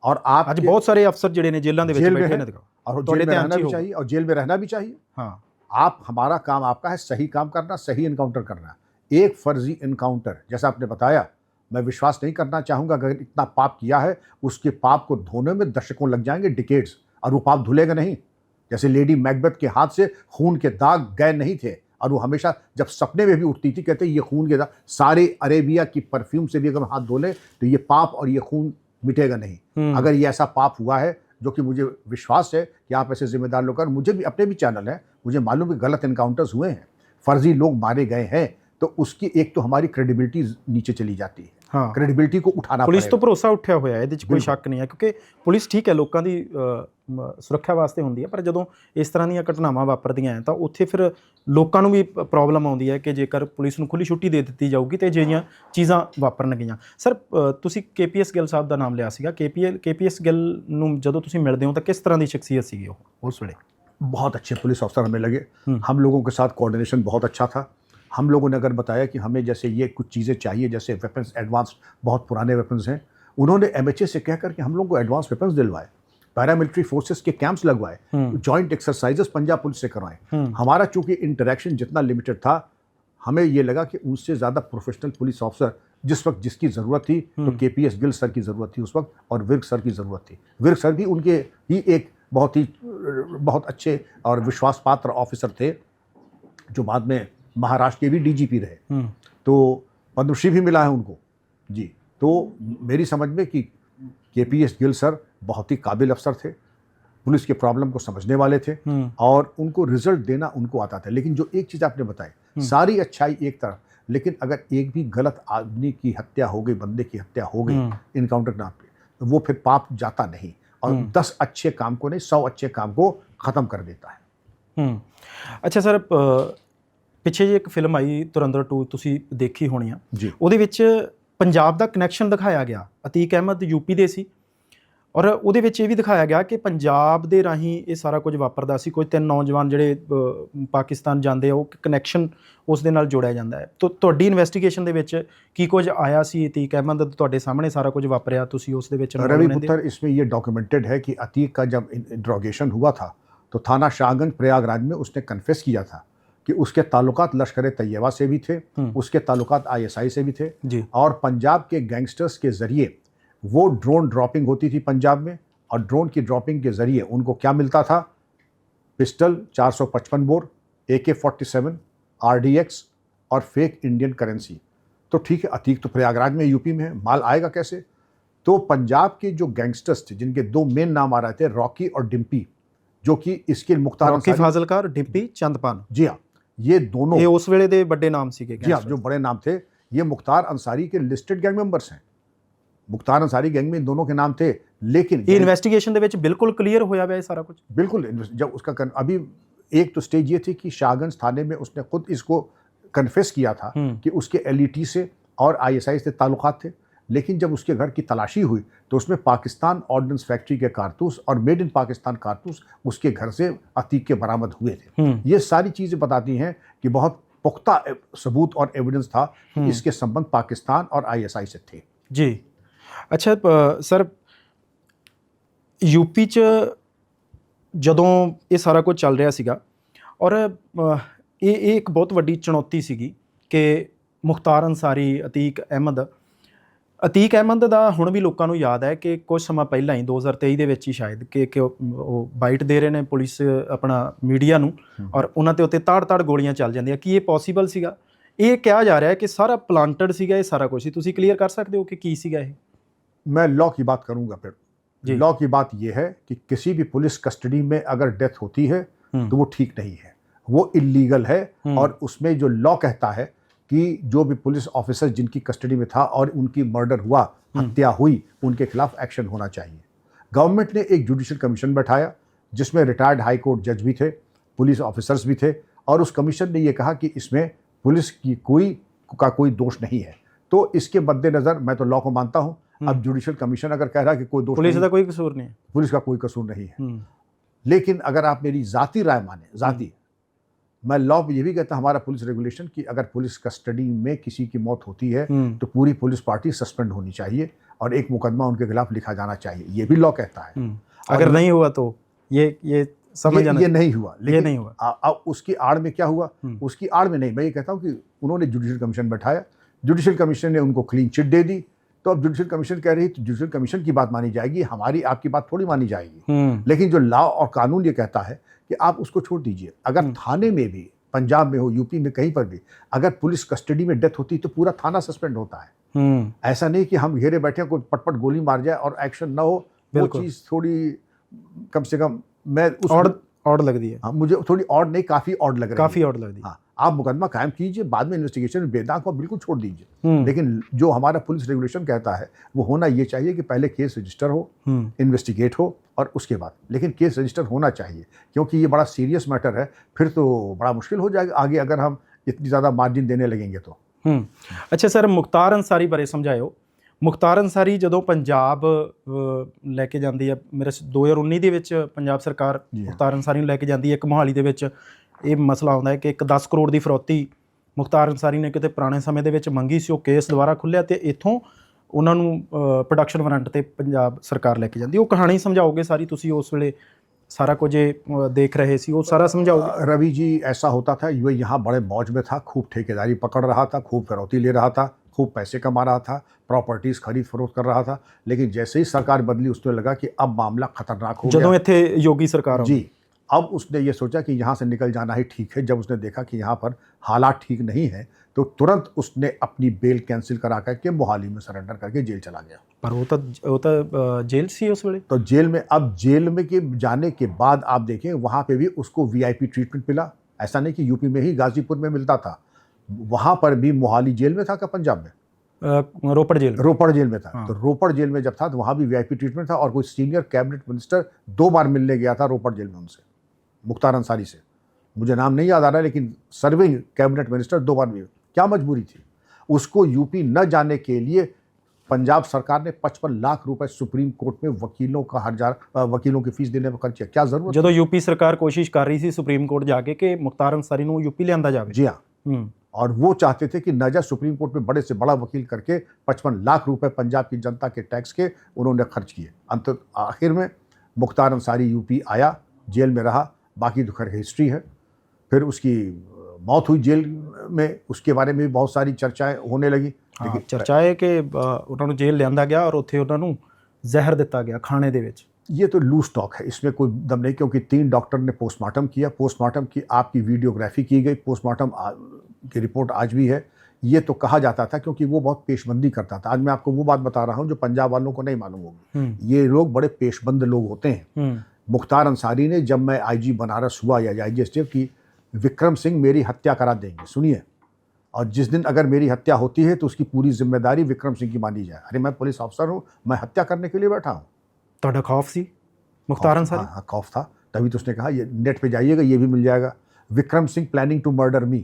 और आप आज बहुत सारे अफसर जिहड़े ने जेलों में बैठे ने, और जेल में रहना भी चाहिए, और जेल में रहना भी चाहिए। हाँ, आप हमारा काम आपका है सही काम करना, सही इनकाउंटर करना। एक फर्जी इनकाउंटर जैसा आपने बताया, मैं विश्वास नहीं करना चाहूँगा, अगर इतना पाप किया है उसके पाप को धोने में दशकों लग जाएंगे, डिकेड्स, और वो पाप धुलेगा नहीं। जैसे लेडी मैकबेथ के हाथ से खून के दाग गए नहीं थे, और वो हमेशा जब सपने में भी उठती थी कहते ये खून के दाग, सारे अरेबिया की परफ्यूम से भी अगर हाथ धो ले तो ये पाप और ये खून मिटेगा नहीं। अगर ये ऐसा पाप हुआ है, जो कि मुझे विश्वास है कि आप ऐसे जिम्मेदार लोग, मुझे भी अपने भी चैनल है, मुझे मालूम है गलत इनकाउंटर्स हुए हैं, फर्जी लोग मारे गए हैं, तो उसकी एक तो हमारी क्रेडिबिलिटी नीचे चली जाती है। हाँ, क्रेडिबिलिटी को उठाना पुलिस तो भरोसा उठिया होया है, ਇਹਦੇ 'ਚ ਕੋਈ ਸ਼ੱਕ ਨਹੀਂ ਹੈ, ਕਿਉਂਕਿ ਪੁਲਿਸ ਠੀਕ ਹੈ ਲੋਕਾਂ ਦੀ ਸੁਰੱਖਿਆ ਵਾਸਤੇ ਹੁੰਦੀ ਹੈ, ਪਰ ਜਦੋਂ ਇਸ ਤਰ੍ਹਾਂ ਦੀਆਂ ਘਟਨਾਵਾਂ ਵਾਪਰਦੀਆਂ ਹੈ ਤਾਂ ਉੱਥੇ ਫਿਰ ਲੋਕਾਂ ਨੂੰ ਵੀ ਪ੍ਰੋਬਲਮ ਆਉਂਦੀ ਹੈ ਕਿ ਜੇਕਰ ਪੁਲਿਸ ਨੂੰ ਖੁੱਲੀ ਛੁੱਟੀ ਦੇ ਦਿੱਤੀ ਜਾਊਗੀ ਤੇ ਅਜਿਹੀਆਂ ਚੀਜ਼ਾਂ ਵਾਪਰਨਗੀਆਂ। ਸਰ ਤੁਸੀਂ KPS ਗਿੱਲ ਸਾਹਿਬ ਦਾ ਨਾਮ ਲਿਆ ਸੀਗਾ, KPS ਗਿੱਲ ਨੂੰ ਜਦੋਂ ਤੁਸੀਂ ਮਿਲਦੇ ਹੋ ਤਾਂ ਕਿਸ ਤਰ੍ਹਾਂ ਦੀ ਸ਼ਖਸੀਅਤ ਸੀਗੀ ਉਹ ਉਸ ਵੇਲੇ? बहुत अच्छे पुलिस अफसर हमें लगे, हम लोगों के साथ कोऑर्डिनेशन बहुत अच्छा था। हम लोगों ने अगर बताया कि हमें जैसे ये कुछ चीज़ें चाहिए, जैसे वेपन्स एडवांस, बहुत पुराने वेपन्स हैं, उन्होंने MHA से कह करके हम लोगों को एडवांस वेपन्स दिलवाए, पैरामिलिट्री फोर्सेस के कैंप्स लगवाए, जॉइंट एक्सरसाइजेस पंजाब पुलिस से करवाएं। हमारा चूंकि इंटरेक्शन जितना लिमिटेड था, हमें ये लगा कि उनसे ज़्यादा प्रोफेशनल पुलिस ऑफिसर जिस वक्त जिसकी ज़रूरत थी, तो KPS गिल सर की ज़रूरत थी उस वक्त, और विर्क सर की ज़रूरत थी। विर्क सर भी उनके ही एक बहुत अच्छे और विश्वास पात्र ऑफिसर थे, जो बाद में महाराष्ट्र के भी DGP रहे, तो पद्मश्री भी मिला है उनको जी। तो मेरी समझ में कि KPS गिल सर बहुत ही काबिल अफसर थे, पुलिस के प्रॉब्लम को समझने वाले थे, और उनको रिजल्ट देना उनको आता था। लेकिन जो एक चीज़ आपने बताई सारी अच्छाई एक तरफ, लेकिन अगर एक भी गलत आदमी की हत्या हो गई, बंदे की हत्या हो गई इनकाउंटर के नाम पे, तो वो फिर पाप जाता नहीं और 10 अच्छे काम को नहीं 100 अच्छे काम को खत्म कर देता है। ਅੱਛਾ ਸਰ, ਪਿੱਛੇ ਜਿਹੇ ਇੱਕ ਫਿਲਮ ਆਈ ਧੁਰੰਧਰ 2, ਤੁਸੀਂ ਦੇਖੀ ਹੋਣੀ ਆ ਜੀ। ਉਹਦੇ ਵਿੱਚ ਪੰਜਾਬ ਦਾ ਕਨੈਕਸ਼ਨ ਦਿਖਾਇਆ ਗਿਆ। ਅਤੀਕ ਅਹਿਮਦ ਯੂਪੀ ਦੇ ਸੀ ਔਰ ਉਹਦੇ ਵਿੱਚ ਇਹ ਵੀ ਦਿਖਾਇਆ ਗਿਆ ਕਿ ਪੰਜਾਬ ਦੇ ਰਾਹੀਂ ਇਹ ਸਾਰਾ ਕੁਝ ਵਾਪਰਦਾ ਸੀ। ਕੁਝ 3 ਨੌਜਵਾਨ ਜਿਹੜੇ ਪਾਕਿਸਤਾਨ ਜਾਂਦੇ ਆ, ਉਹ ਕਨੈਕਸ਼ਨ ਉਸ ਦੇ ਨਾਲ ਜੋੜਿਆ ਜਾਂਦਾ ਹੈ। ਤੁਹਾਡੀ ਇਨਵੈਸਟੀਗੇਸ਼ਨ ਦੇ ਵਿੱਚ ਕੀ ਕੁਝ ਆਇਆ ਸੀ? ਅਤੀਕ ਅਹਿਮਦ ਤੁਹਾਡੇ ਸਾਹਮਣੇ ਸਾਰਾ ਕੁਝ ਵਾਪਰਿਆ, ਤੁਸੀਂ ਉਸ ਦੇ ਵਿੱਚ रवि पुत्र, इसमें ये डॉक्यूमेंटेड है कि अतीक का जब इंट्रोगेशन हुआ था तो थाना शाहगंज प्रयागराज में उसने कन्फेस किया था कि उसके ताल्लुकात लश्कर तैयबा से भी थे, उसके ताल्लुकात ISI से भी थे जी। और पंजाब के गैंगस्टर्स के ज़रिए वो ड्रोन ड्रॉपिंग होती थी पंजाब में, और ड्रोन की ड्रॉपिंग के ज़रिए उनको क्या मिलता था? पिस्टल 455 बोर, AK-47, RDX और फेक इंडियन करेंसी। तो ठीक है, अतीक तो प्रयागराज में यूपी में है, माल आएगा कैसे? तो पंजाब के जो गैंगस्टर्स थे, जिनके 2 मेन नाम आ रहे थे, रॉकी और डिम्पी, जो कि इसके मुख्तार ਰੌਕੀ ਫਾਜ਼ਿਲਕਾ, ਡਿੰਪੀ ਚੰਦਪਾਨ, जी हाँ, ये दोनों ਇਹ ਉਸ ਵੇਲੇ ਦੇ ਵੱਡੇ ਨਾਮ ਸੀਗੇ। जी हाँ, जो बड़े नाम थे, ये मुख्तार अंसारी के लिस्टेड गैंग मेंबर्स हैं। मुख्तार अंसारी गैंग में इन दोनों के नाम थे, लेकिन ਇਹ ਇਨਵੈਸਟੀਗੇਸ਼ਨ ਦੇ ਵਿੱਚ ਬਿਲकुल ਕਲੀਅਰ ਹੋਇਆ ਹੋਇਆ ਇਹ ਸਾਰਾ ਕੁਝ। बिल्कुल जब उसका अभी एक तो स्टेज ये थी कि शाहगंज थाने में उसने खुद इसको कन्फेस किया था कि उसके LET से और ISI से ताल्लुकात थे, लेकिन जब उसके घर की तलाशी हुई तो उसमें पाकिस्तान ऑर्डिनेंस फैक्ट्री के कारतूस और मेड इन पाकिस्तान कारतूस उसके घर से अतीक के बरामद हुए थे। ये सारी चीज़ें बताती हैं कि बहुत पुख्ता सबूत और एविडेंस था कि इसके संबंध पाकिस्तान और ISI से थे। जी। ਅੱਛਾ ਸਰ, ਯੂਪੀ 'ਚ ਜਦੋਂ ਇਹ ਸਾਰਾ ਕੁਝ ਚੱਲ ਰਿਹਾ ਸੀਗਾ ਔਰ ਇਹ ਇੱਕ ਬਹੁਤ ਵੱਡੀ ਚੁਣੌਤੀ ਸੀਗੀ ਕਿ ਮੁਖਤਾਰ ਅੰਸਾਰੀ, ਅਤੀਕ ਅਹਿਮਦ ਦਾ ਹੁਣ ਵੀ ਲੋਕਾਂ ਨੂੰ ਯਾਦ ਹੈ ਕਿ ਕੁਝ ਸਮਾਂ ਪਹਿਲਾਂ ਹੀ 2023 ਦੇ ਵਿੱਚ ਹੀ ਸ਼ਾਇਦ ਕਿ ਉਹ ਬਾਈਟ ਦੇ ਰਹੇ ਨੇ ਪੁਲਿਸ ਆਪਣਾ ਮੀਡੀਆ ਨੂੰ ਔਰ ਉਹਨਾਂ ਦੇ ਉੱਤੇ ਤਾੜ-ਤਾੜ ਗੋਲੀਆਂ ਚੱਲ ਜਾਂਦੀਆਂ। ਕੀ ਇਹ ਪੋਸੀਬਲ ਸੀਗਾ? ਇਹ ਕਿਹਾ ਜਾ ਰਿਹਾ ਹੈ ਕਿ ਸਾਰਾ ਪਲਾਂਟਡ ਸੀਗਾ ਇਹ ਸਾਰਾ ਕੁਝ। ਤੁਸੀਂ ਕਲੀਅਰ ਕਰ ਸਕਦੇ ਹੋ ਕਿ ਕੀ ਸੀਗਾ ਇਹ? मैं लॉ की बात करूंगा फिर। लॉ की बात यह है कि किसी भी पुलिस कस्टडी में अगर डेथ होती है तो वो ठीक नहीं है, वो इलीगल है। और उसमें जो लॉ कहता है कि जो भी पुलिस ऑफिसर जिनकी कस्टडी में था और उनकी मर्डर हुआ, हत्या हुई, उनके खिलाफ एक्शन होना चाहिए। गवर्नमेंट ने एक जुडिशल कमीशन बैठाया जिसमें रिटायर्ड हाई कोर्ट जज भी थे, पुलिस ऑफिसर्स भी थे, और उस कमीशन ने यह कहा कि इसमें पुलिस की कोई दोष नहीं है। तो इसके मद्देनज़र मैं तो लॉ को मानता हूँ। अब जुडिशल कमीशन अगर कह रहा है कि कोई दोष पुलिस का कोई कसूर नहीं है, पुलिस का कोई कसूर नहीं है, लेकिन अगर आप मेरी ज़ाती राय माने, ज़ाती, मैं लॉ ये भी कहता हमारा पुलिस रेगुलेशन कि अगर पुलिस कस्टडी में किसी की मौत होती है तो पूरी पुलिस पार्टी सस्पेंड होनी चाहिए और एक मुकदमा उनके खिलाफ लिखा जाना चाहिए, ये भी लॉ कहता है। अगर नहीं हुआ तो ये समझ जाना, ये नहीं हुआ, ये नहीं हुआ। अब उसकी आड़ में क्या हुआ? उसकी आड़ में नहीं, मैं ये कहता हूँ कि उन्होंने जुडिशल कमीशन बैठाया, जुडिशल कमीशन ने उनको क्लीन चिट दे दी, तो अब जुडिशल कमीशन कह रही तो जुडिशल कमीशन की बात मानी जाएगी, हमारी आपकी बात थोड़ी मानी जाएगी। लेकिन जो लॉ और कानून ये कहता है कि आप उसको छोड़ दीजिए। अगर थाने में भी, पंजाब में हो, यूपी में कहीं पर भी अगर पुलिस कस्टडी में डेथ होती तो पूरा थाना सस्पेंड होता है। ऐसा नहीं कि हम घेरे बैठे कोई पटपट गोली मार जाए और एक्शन ना हो। वो चीज़ थोड़ी कम से कम मैं ऑड लग रही है। हाँ, मुझे थोड़ी ऑड नहीं, काफ़ी ऑड लग रही है, काफ़ी ऑड लग रही है। हाँ, आप मुकदमा कायम कीजिए, बाद में इन्वेस्टिगेशन बेदाग को बिल्कुल छोड़ दीजिए। लेकिन जो हमारा पुलिस रेगुलेशन कहता है वो होना ये चाहिए कि पहले केस रजिस्टर हो, इन्वेस्टिगेट हो और उसके बाद, लेकिन केस रजिस्टर होना चाहिए क्योंकि ये बड़ा सीरियस मैटर है। फिर तो बड़ा मुश्किल हो जाएगा आगे अगर हम इतनी ज़्यादा मार्जिन देने लगेंगे तो। अच्छा सर, मुख्तार अंसारी बारे समझाओ। ਮੁਖਤਾਰ ਅੰਸਾਰੀ ਜਦੋਂ ਪੰਜਾਬ ਲੈ ਕੇ ਜਾਂਦੀ ਹੈ, ਮੇਰੇ 2019 ਦੇ ਵਿੱਚ ਪੰਜਾਬ ਸਰਕਾਰ ਮੁਖਤਾਰ ਅੰਸਾਰੀ ਨੂੰ ਲੈ ਕੇ ਜਾਂਦੀ ਹੈ ਇੱਕ ਮੋਹਾਲੀ ਦੇ ਵਿੱਚ, ਇਹ ਮਸਲਾ ਆਉਂਦਾ ਹੈ ਕਿ ਇੱਕ 10 ਕਰੋੜ ਦੀ ਫਰੌਤੀ ਮੁਖਤਾਰ ਅੰਸਾਰੀ ਨੇ ਕਿਤੇ ਪੁਰਾਣੇ ਸਮੇਂ ਦੇ ਵਿੱਚ ਮੰਗੀ ਸੀ, ਉਹ ਕੇਸ ਦੁਬਾਰਾ ਖੁੱਲ੍ਹਿਆ ਅਤੇ ਇੱਥੋਂ ਉਹਨਾਂ ਨੂੰ ਪ੍ਰੋਡਕਸ਼ਨ ਵਾਰੰਟ 'ਤੇ ਪੰਜਾਬ ਸਰਕਾਰ ਲੈ ਕੇ ਜਾਂਦੀ। ਉਹ ਕਹਾਣੀ ਸਮਝਾਓਗੇ ਸਾਰੀ? ਤੁਸੀਂ ਉਸ ਵੇਲੇ सारा कुछ देख रहे सी, वो सारा समझाओगे? रवि जी, ऐसा होता था, ये यहाँ बड़े मौज में था, खूब ठेकेदारी पकड़ रहा था, खूब फिरौती ले रहा था, खूब पैसे कमा रहा था, प्रॉपर्टीज़ खरीद फरोख्त कर रहा था। लेकिन जैसे ही सरकार बदली उसने लगा कि अब मामला खतरनाक हो गया। जब इत्थे योगी सरकार जी, अब उसने ये सोचा कि यहाँ से निकल जाना ही ठीक है। जब उसने देखा कि यहाँ पर हालात ठीक नहीं है तो तुरंत उसने अपनी बेल कैंसिल करा करके मोहाली में सरेंडर करके जेल चला गया। पर वो तो जेल सी उस वेले, तो जेल में, अब जेल में के जाने के बाद आप देखें वहाँ पे भी उसको VIP ट्रीटमेंट मिला। ऐसा नहीं कि यूपी में ही गाजीपुर में मिलता था, वहां पर भी मोहाली जेल में था क्या, पंजाब में? रोपड़ जेल में। रोपड़ जेल में था। हाँ। तो रोपड़ जेल में जब था तो वहां भी वीआईपी ट्रीटमेंट था, और कोई सीनियर कैबिनेट मिनिस्टर 2 बार मिलने गया था रोपड़ जेल में उनसे, मुख्तार अंसारी से। मुझे नाम नहीं याद आ रहा, लेकिन सर्विंग कैबिनेट मिनिस्टर 2 बार मिले। क्या मजबूरी थी? उसको यूपी न जाने के लिए पंजाब सरकार ने 55 लाख रुपए सुप्रीम कोर्ट में वकीलों की फीस देने पर खर्च किया। क्या जरूरत? ਜਦੋਂ यूपी सरकार कोशिश कर रही थी सुप्रीम कोर्ट जाके कि मुख्तार अंसारी ਨੂੰ यूपी ਲਿਆਂਦਾ ਜਾਵੇ। जी हाँ। और वो चाहते थे कि नजर सुप्रीम कोर्ट में बड़े से बड़ा वकील करके 55 लाख रुपए पंजाब की जनता के टैक्स के उन्होंने खर्च किए। अंत आखिर में मुख्तार अंसारी यूपी आया, जेल में रहा, बाकी तो खैर हिस्ट्री है। फिर उसकी मौत हुई जेल में, उसके बारे में भी बहुत सारी चर्चाएं होने लगी। ਹਾਂ ਚਰਚਾ ਹੈ ਕਿ ਉਹਨਾਂ ਨੂੰ ਜੇਲ੍ਹ ਲਿਆਂਦਾ ਗਿਆ ਔਰ ਉੱਥੇ ਉਹਨਾਂ ਨੂੰ ਜ਼ਹਿਰ ਦਿੱਤਾ ਗਿਆ ਖਾਣੇ ਦੇ ਵਿੱਚ। ये तो लूज टॉक है, इसमें कोई दम नहीं, क्योंकि 3 डॉक्टर ने पोस्टमार्टम किया, पोस्टमार्टम की आपकी वीडियोग्राफी की गई, पोस्टमार्टम की रिपोर्ट आज भी है। ये तो कहा जाता था क्योंकि वो बहुत पेशबंदी करता था। आज मैं आपको वो बात बता रहा हूँ जो पंजाब वालों को नहीं मालूम होगी। ये लोग बड़े पेशबंद लोग होते हैं। मुख्तार अंसारी ने, जब मैं आईजी बनारस हुआ या आईजी स्टेट की, विक्रम सिंह मेरी हत्या करा देंगे, सुनिए, और जिस दिन अगर मेरी हत्या होती है तो उसकी पूरी जिम्मेदारी विक्रम सिंह की मानी जाए। अरे मैं पुलिस ऑफिसर हूँ, मैं हत्या करने के लिए बैठा हूँ। ਤੁਹਾਡਾ ਖੌਫ ਸੀ मुख्तार अंसारी? हाँ, खौफ था, तभी तो उसने कहा ये नेट पे जाइएगा, ये भी मिल जाएगा। Vikram Singh planning to murder me.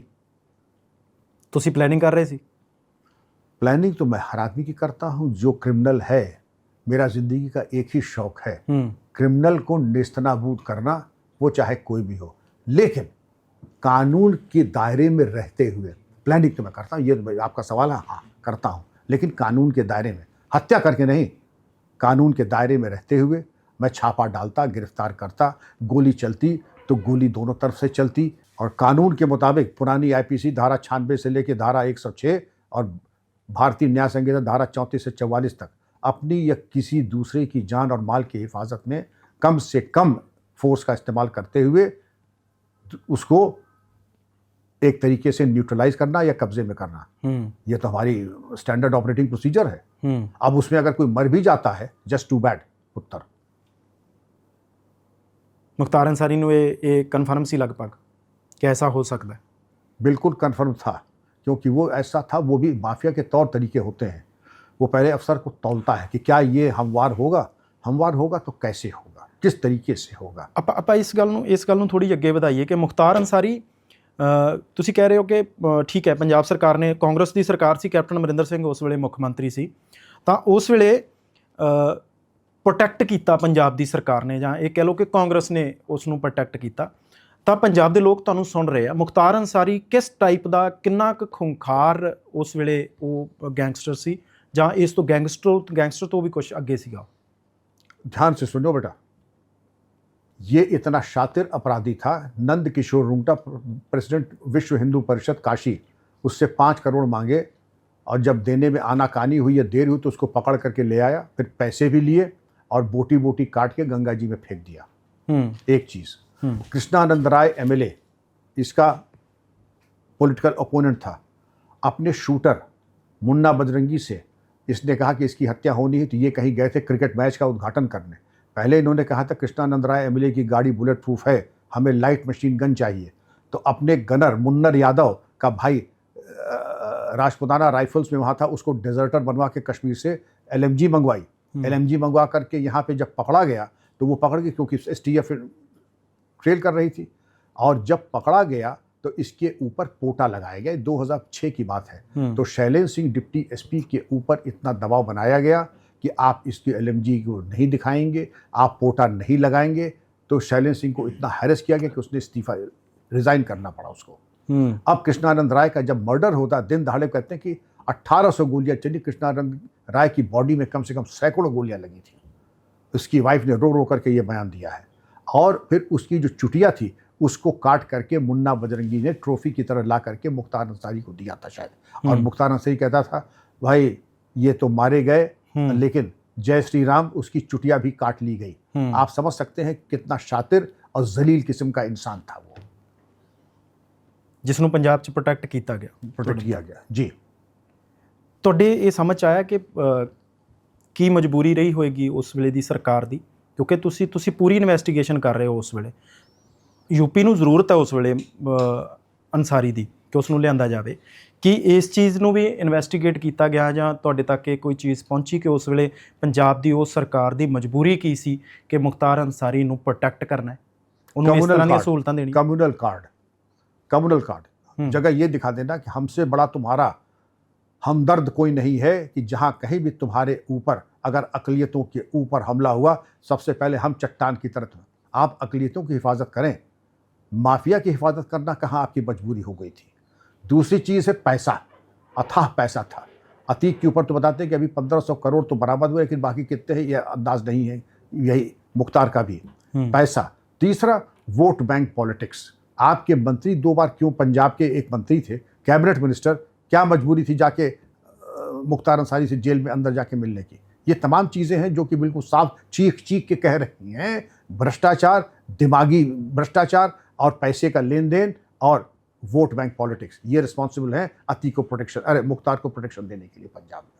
ਤੁਸੀਂ ਪਲੈਨਿੰग ਕਰ ਰਹੇ ਸੀ? प्लानिंग तो मैं हर आदमी की करता हूँ जो क्रिमिनल है। मेरा जिंदगी का एक ही शौक है, क्रिमिनल को नेस्तनाबूद करना, वो चाहे कोई भी हो। लेकिन कानून के दायरे में रहते हुए प्लानिंग तो मैं करता हूँ। ये आपका सवाल है, हाँ करता हूँ, लेकिन कानून के दायरे में, हत्या करके नहीं। कानून के दायरे में रहते हुए मैं छापा डालता, गिरफ्तार करता, गोली चलती तो गोली दोनों तरफ से चलती, और कानून के मुताबिक पुरानी आईपीसी धारा 96 से लेकर धारा 106 और भारतीय न्याय संहिता धारा 34 से 44 तक अपनी या किसी दूसरे की जान और माल की हिफाजत में कम से कम फोर्स का इस्तेमाल करते हुए उसको एक तरीके से न्यूट्रलाइज करना या कब्जे में करना। ये तो हमारी स्टैंडर्ड ऑपरेटिंग प्रोसीजर है। अब उसमें अगर कोई मर भी जाता है, जस्ट टू बैड उत्तर। ਮੁਖਤਾਰ ਅੰਸਾਰੀ ਨੂੰ ਇਹ ਕਨਫਰਮ ਸੀ ਲਗਭਗ कि ऐसा हो सकता है? बिल्कुल कन्फर्म था, क्योंकि वो ऐसा था, वो भी माफिया के तौर तरीके होते हैं। वो पहले अफसर को तौलता है कि क्या ये हमवार होगा तो कैसे होगा, किस तरीके से होगा। ਆਪਾਂ ਇਸ ਗੱਲ ਨੂੰ ਥੋੜੀ ਅੱਗੇ ਵਧਾਈਏ ਕਿ ਮੁਖਤਾਰ ਅੰਸਾਰੀ, ਤੁਸੀਂ ਕਹਿ ਰਹੇ ਹੋ ਕਿ ਠੀਕ ਹੈ ਪੰਜਾਬ ਸਰਕਾਰ ਨੇ, ਕਾਂਗਰਸ ਦੀ ਸਰਕਾਰ ਸੀ, ਕੈਪਟਨ ਅਮਰਿੰਦਰ ਸਿੰਘ ਉਸ ਵੇਲੇ ਮੁੱਖ ਮੰਤਰੀ ਸੀ, ਤਾਂ ਉਸ ਵੇਲੇ ਪ੍ਰੋਟੈਕਟ ਕੀਤਾ ਪੰਜਾਬ ਦੀ ਸਰਕਾਰ ਨੇ, ਜਾਂ ਇਹ ਕਹਿ ਲਓ ਕਿ ਕਾਂਗਰਸ ਨੇ ਉਸ ਨੂੰ ਪ੍ਰੋਟੈਕਟ ਕੀਤਾ। ਤਾਂ ਪੰਜਾਬ ਦੇ ਲੋਕ ਤੁਹਾਨੂੰ ਸੁਣ ਰਹੇ ਆ, ਮੁਖਤਾਰ ਅੰਸਾਰੀ ਕਿਸ ਟਾਈਪ ਦਾ, ਕਿੰਨਾ ਕੁ ਖੁੰਖਾਰ ਉਸ ਵੇਲੇ ਉਹ ਗੈਂਗਸਟਰ ਸੀ, ਜਾਂ ਇਸ ਤੋਂ ਗੈਂਗਸਟਰ ਤੋਂ ਵੀ ਕੁਝ ਅੱਗੇ ਸੀਗਾ? ध्यान से सुनो बेटा, ये इतना शातिर अपराधी था। नंद किशोर रुंगटा, प्रेसिडेंट विश्व हिंदू परिषद काशी, उससे 5 करोड़ मांगे, और जब देने में आनाकानी हुई या देर हुई तो उसको पकड़ करके ले आया, फिर पैसे भी लिए और बोटी बोटी काट के गंगा जी में फेंक दिया। एक चीज़, कृष्णानंद राय एमएलए इसका पॉलिटिकल ओपोनेंट था। अपने शूटर मुन्ना बजरंगी से इसने कहा कि इसकी हत्या होनी है, तो ये कहीं गए थे क्रिकेट मैच का उद्घाटन करने। पहले इन्होंने कहा था कृष्णानंद राय एमएलए की गाड़ी बुलेट प्रूफ है, हमें लाइट मशीन गन चाहिए। तो अपने गनर मुन्नर यादव का भाई राजपुताना राइफल्स में वहाँ था, उसको डेजर्टर बनवा के कश्मीर से LMG मंगवाई। LMG मंगवा करके यहाँ पे जब पकड़ा गया तो वो पकड़ के, क्योंकि STF ट्रेल कर रही थी, और जब पकड़ा गया तो इसके ऊपर पोटा लगाया गया। 2006 की बात है। तो शैलेंद्र सिंह डिप्टी SP के ऊपर इतना दबाव बनाया गया कि आप इसके LMG को नहीं दिखाएंगे, आप पोटा नहीं लगाएंगे। तो शैलेंद्र सिंह को इतना हैरेस किया गया कि उसने इस्तीफा, रिजाइन करना पड़ा उसको। अब कृष्णानंद राय का जब मर्डर होता, दिन दहाड़े कहते हैं कि 1800 गोलियां चली। कृष्णानंद राय की बॉडी में कम से कम सैकड़ों गोलियां लगी थी। उसकी वाइफ ने रो रो करके ये बयान दिया है। और फिर उसकी जो चुटिया थी उसको काट करके मुन्ना बजरंगी ने ट्रॉफी की तरह ला करके मुख्तार अंसारी को दिया था शायद। और मुख्तार अंसारी कहता था, भाई ये तो मारे गए, लेकिन जय श्री राम, उसकी चुटिया भी काट ली गई। आप समझ सकते हैं कितना शातिर और जलील किस्म का इंसान था वो, जिसनों पंजाब च प्रोटेक्ट किया गया। जी, ਤੁਹਾਡੇ ਇਹ ਸਮਝ ਆਇਆ ਕਿ ਕੀ ਮਜਬੂਰੀ ਰਹੀ ਹੋਏਗੀ ਉਸ ਵੇਲੇ ਦੀ ਸਰਕਾਰ ਦੀ, ਕਿਉਂਕਿ ਤੁਸੀਂ ਪੂਰੀ ਇਨਵੈਸਟੀਗੇਸ਼ਨ ਕਰ ਰਹੇ ਹੋ ਉਸ ਵੇਲੇ। यूपी ਨੂੰ ਜ਼ਰੂਰਤ ਹੈ ਉਸ ਵੇਲੇ ਅੰਸਾਰੀ ਦੀ, ਕਿ ਉਸ ਨੂੰ ਲਿਆਂਦਾ ਜਾਵੇ। ਕੀ ਇਸ ਚੀਜ਼ ਨੂੰ ਵੀ ਇਨਵੈਸਟੀਗੇਟ ਕੀਤਾ ਗਿਆ ਜਾਂ ਤੁਹਾਡੇ ਤੱਕ ਇਹ ਕੋਈ ਚੀਜ਼ ਪਹੁੰਚੀ ਕਿ ਉਸ ਵੇਲੇ ਪੰਜਾਬ ਦੀ ਉਸ ਸਰਕਾਰ ਦੀ ਮਜਬੂਰੀ ਕੀ ਸੀ ਕਿ ਮੁਖਤਾਰ ਅੰਸਾਰੀ ਨੂੰ ਪ੍ਰੋਟੈਕਟ ਕਰਨਾ ਹੈ, ਉਹਨੂੰ ਇਸ ਤਰ੍ਹਾਂ ਦੀਆਂ ਸਹੂਲਤਾਂ ਦੇਣੀ? कम्युनल कार्ड जगह ये दिखा देना कि हमसे बड़ा तुम्हारा हमदर्द कोई नहीं है, कि जहाँ कहीं भी तुम्हारे ऊपर अगर अकलियतों के ऊपर हमला हुआ, सबसे पहले हम चट्टान की तरफ, आप अकलियतों की हिफाजत करें, माफिया की हिफाजत करना कहाँ आपकी मजबूरी हो गई थी। दूसरी चीज़ है पैसा, अथाह पैसा था। अतीक के ऊपर तो बताते हैं कि अभी 1500 करोड़ तो बरामद हुए, लेकिन बाकी कितने हैं ये अंदाज नहीं है, यही मुख्तार का भी पैसा। तीसरा, वोट बैंक पॉलिटिक्स। आपके मंत्री 2 बार क्यों, पंजाब के एक मंत्री थे कैबिनेट मिनिस्टर, क्या मजबूरी थी जाके मुख्तार अंसारी से जेल में अंदर जाके मिलने की। ये तमाम चीज़ें हैं जो कि बिल्कुल साफ चीख चीख के कह रही हैं भ्रष्टाचार, दिमागी भ्रष्टाचार और पैसे का लेन देन और वोट बैंक पॉलिटिक्स, ये रिस्पॉन्सिबल हैं अतीक को प्रोटेक्शन, अरे मुख्तार को प्रोटेक्शन देने के लिए पंजाब में।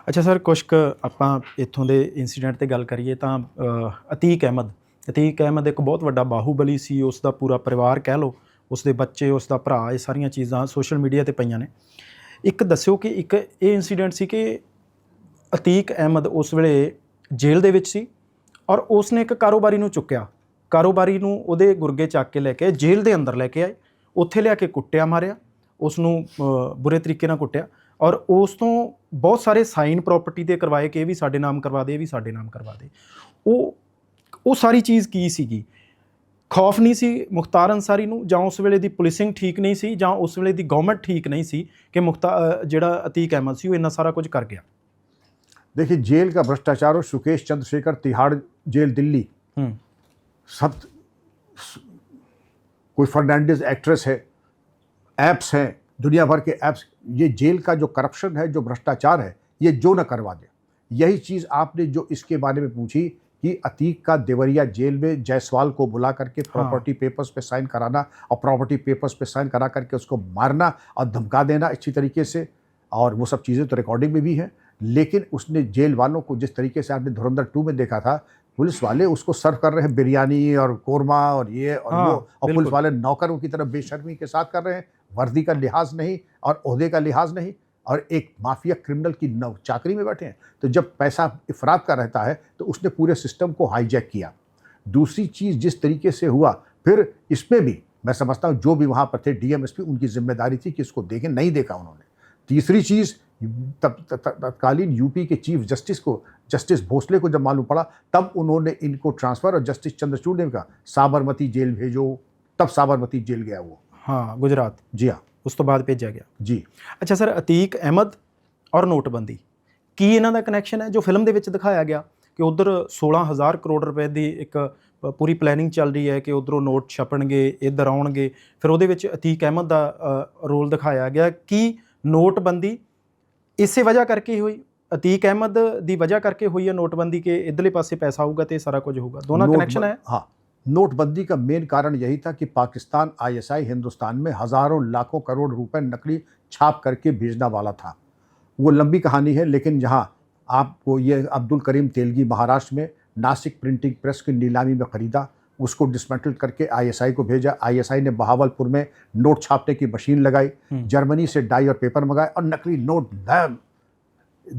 ਅੱਛਾ ਸਰ, ਕੁਛ ਕੁ ਆਪਾਂ ਇੱਥੋਂ ਦੇ ਇੰਸੀਡੈਂਟ ਤੇ ਗੱਲ ਕਰੀਏ ਤਾਂ ਅਤੀਕ ਅਹਿਮਦ ਇੱਕ ਬਹੁਤ ਵੱਡਾ ਬਾਹੂਬਲੀ ਸੀ। ਉਸ ਦਾ ਪੂਰਾ ਪਰਿਵਾਰ ਕਹਿ ਲਓ, ਉਸ ਦੇ ਬੱਚੇ, ਉਸ ਦਾ ਭਰਾ, ਇਹ ਸਾਰੀਆਂ ਚੀਜ਼ਾਂ ਸੋਸ਼ਲ ਮੀਡੀਆ ਤੇ ਪਈਆਂ ਨੇ। ਇੱਕ ਦੱਸਿਓ ਕਿ ਇੱਕ ਇਹ ਇੰਸੀਡੈਂਟ ਸੀ ਕਿ ਅਤੀਕ ਅਹਿਮਦ ਉਸ ਵੇਲੇ ਜੇਲ੍ਹ ਦੇ ਵਿੱਚ ਸੀ ਔਰ ਉਸ ਨੇ ਇੱਕ ਕਾਰੋਬਾਰੀ ਨੂੰ ਚੁੱਕਿਆ, ਕਾਰੋਬਾਰੀ ਨੂੰ ਉਹਦੇ ਗੁਰਗੇ ਚੱਕ ਕੇ ਲੈ ਕੇ ਜੇਲ੍ਹ ਦੇ ਅੰਦਰ ਲੈ ਕੇ ਆਏ, ਉੱਥੇ ਲਿਆ ਕੇ ਕੁੱਟਿਆ, ਮਾਰਿਆ, ਉਸ ਨੂੰ ਬੁਰੇ ਤਰੀਕੇ ਨਾਲ ਕੁੱਟਿਆ ਔਰ ਉਸ ਤੋਂ ਬਹੁਤ ਸਾਰੇ ਸਾਈਨ ਪ੍ਰਾਪਰਟੀ ਦੇ ਕਰਵਾਏ ਕਿ ਇਹ ਵੀ ਸਾਡੇ ਨਾਮ ਕਰਵਾ ਦੇ, ਇਹ ਵੀ ਸਾਡੇ ਨਾਮ ਕਰਵਾ ਦੇ। ਉਹ ਸਾਰੀ ਚੀਜ਼ ਕੀ ਸੀਗੀ? ਖੌਫ ਨਹੀਂ ਸੀ ਮੁਖਤਾਰ ਅੰਸਾਰੀ ਨੂੰ, ਜਾਂ ਉਸ ਵੇਲੇ ਦੀ ਪੁਲਿਸਿੰਗ ਠੀਕ ਨਹੀਂ ਸੀ, ਜਾਂ ਉਸ ਵੇਲੇ ਦੀ ਗਵਰਨਮੈਂਟ ਠੀਕ नहीं सी कि ਜਿਹੜਾ ਅਤੀਕ ਅਹਿਮਦ ਸੀ ਉਹ ਇੰਨਾ ਸਾਰਾ ਕੁਝ ਕਰ ਗਿਆ? देखिए, जेल का भ्रष्टाचार और सुकेश चंद्रशेखर तिहाड़ जेल दिल्ली, सब कोई फर्नांडिस एक्ट्रेस है, ऐप्स हैं, दुनिया भर के ऐप्स, ये जेल का जो करप्शन है, जो भ्रष्टाचार है, ये जो न करवा दे। यही चीज़ आपने जो इसके बारे में पूछी कि अतीक का देवरिया जेल में जायसवाल को बुला करके प्रॉपर्टी पेपर्स पे साइन कराना और प्रॉपर्टी पेपर्स पे साइन करा करके उसको मारना और धमका देना अच्छी तरीके से, और वो सब चीज़ें तो रिकॉर्डिंग में भी हैं। लेकिन उसने जेल वालों को, जिस तरीके से आपने धुरंधर 2 में देखा था, पुलिस वाले उसको सर्व कर रहे हैं बिरयानी और कोरमा और ये और वो, और पुलिस वाले नौकरों की तरफ बेशर्मी के साथ कर रहे हैं, वर्दी का लिहाज नहीं और ओहदे का लिहाज नहीं, और एक माफिया क्रिमिनल की चाकरी में बैठे हैं। तो जब पैसा इफरात का रहता है तो उसने पूरे सिस्टम को हाईजैक किया। दूसरी चीज़ जिस तरीके से हुआ, फिर इसमें भी मैं समझता हूँ जो भी वहाँ पर थे डीएमएसपी, उनकी जिम्मेदारी थी कि इसको देखें, नहीं देखा उन्होंने। तीसरी चीज़, तत्कालीन यूपी के चीफ जस्टिस को, जस्टिस भोसले को जब मालूम पड़ा, तब उन्होंने इनको ट्रांसफ़र, और जस्टिस चंद्रचूड़ ने कहा साबरमती जेल भेजो, तब साबरमती जेल गया वो। हाँ, गुजरात। जी हाँ, ਉਸ ਤੋਂ ਬਾਅਦ ਭੇਜਿਆ ਗਿਆ ਜੀ। ਅੱਛਾ ਸਰ, ਅਤੀਕ ਅਹਿਮਦ ਔਰ ਨੋਟਬੰਦੀ, ਕੀ ਇਹਨਾਂ ਦਾ ਕਨੈਕਸ਼ਨ ਹੈ? ਜੋ ਫਿਲਮ ਦੇ ਵਿੱਚ ਦਿਖਾਇਆ ਗਿਆ ਕਿ ਉਧਰ 16,000 ਕਰੋੜ ਰੁਪਏ ਦੀ ਇੱਕ ਪੂਰੀ ਪਲੈਨਿੰਗ ਚੱਲ ਰਹੀ ਹੈ ਕਿ ਉਧਰੋਂ ਨੋਟ ਛਪਣਗੇ, ਇੱਧਰ ਆਉਣਗੇ, ਫਿਰ ਉਹਦੇ ਵਿੱਚ ਅਤੀਕ ਅਹਿਮਦ ਦਾ ਰੋਲ ਦਿਖਾਇਆ ਗਿਆ। ਕੀ ਨੋਟਬੰਦੀ ਇਸੇ ਵਜ੍ਹਾ ਕਰਕੇ ਹੀ ਹੋਈ? ਅਤੀਕ ਅਹਿਮਦ ਦੀ ਵਜ੍ਹਾ ਕਰਕੇ ਹੋਈ ਹੈ ਨੋਟਬੰਦੀ ਕਿ ਇੱਧਰਲੇ ਪਾਸੇ ਪੈਸਾ ਆਊਗਾ ਤੇ ਸਾਰਾ ਕੁਝ ਹੋਊਗਾ? ਦੋਨਾਂ ਕਨੈਕਸ਼ਨ ਹੈ। हाँ, नोटबंदी का मेन कारण यही था कि पाकिस्तान आईएसआई हिंदुस्तान में हज़ारों लाखों करोड़ रुपए नकली छाप करके भेजना वाला था। वो लंबी कहानी है, लेकिन जहाँ आपको ये अब्दुल करीम तेलगी महाराष्ट्र में नासिक प्रिंटिंग प्रेस की नीलामी में ख़रीदा, उसको डिसमेंटल करके आईएसआई को भेजा। आईएसआई ने बहावलपुर में नोट छापने की मशीन लगाई, जर्मनी से डाई और पेपर मंगाए और नकली नोट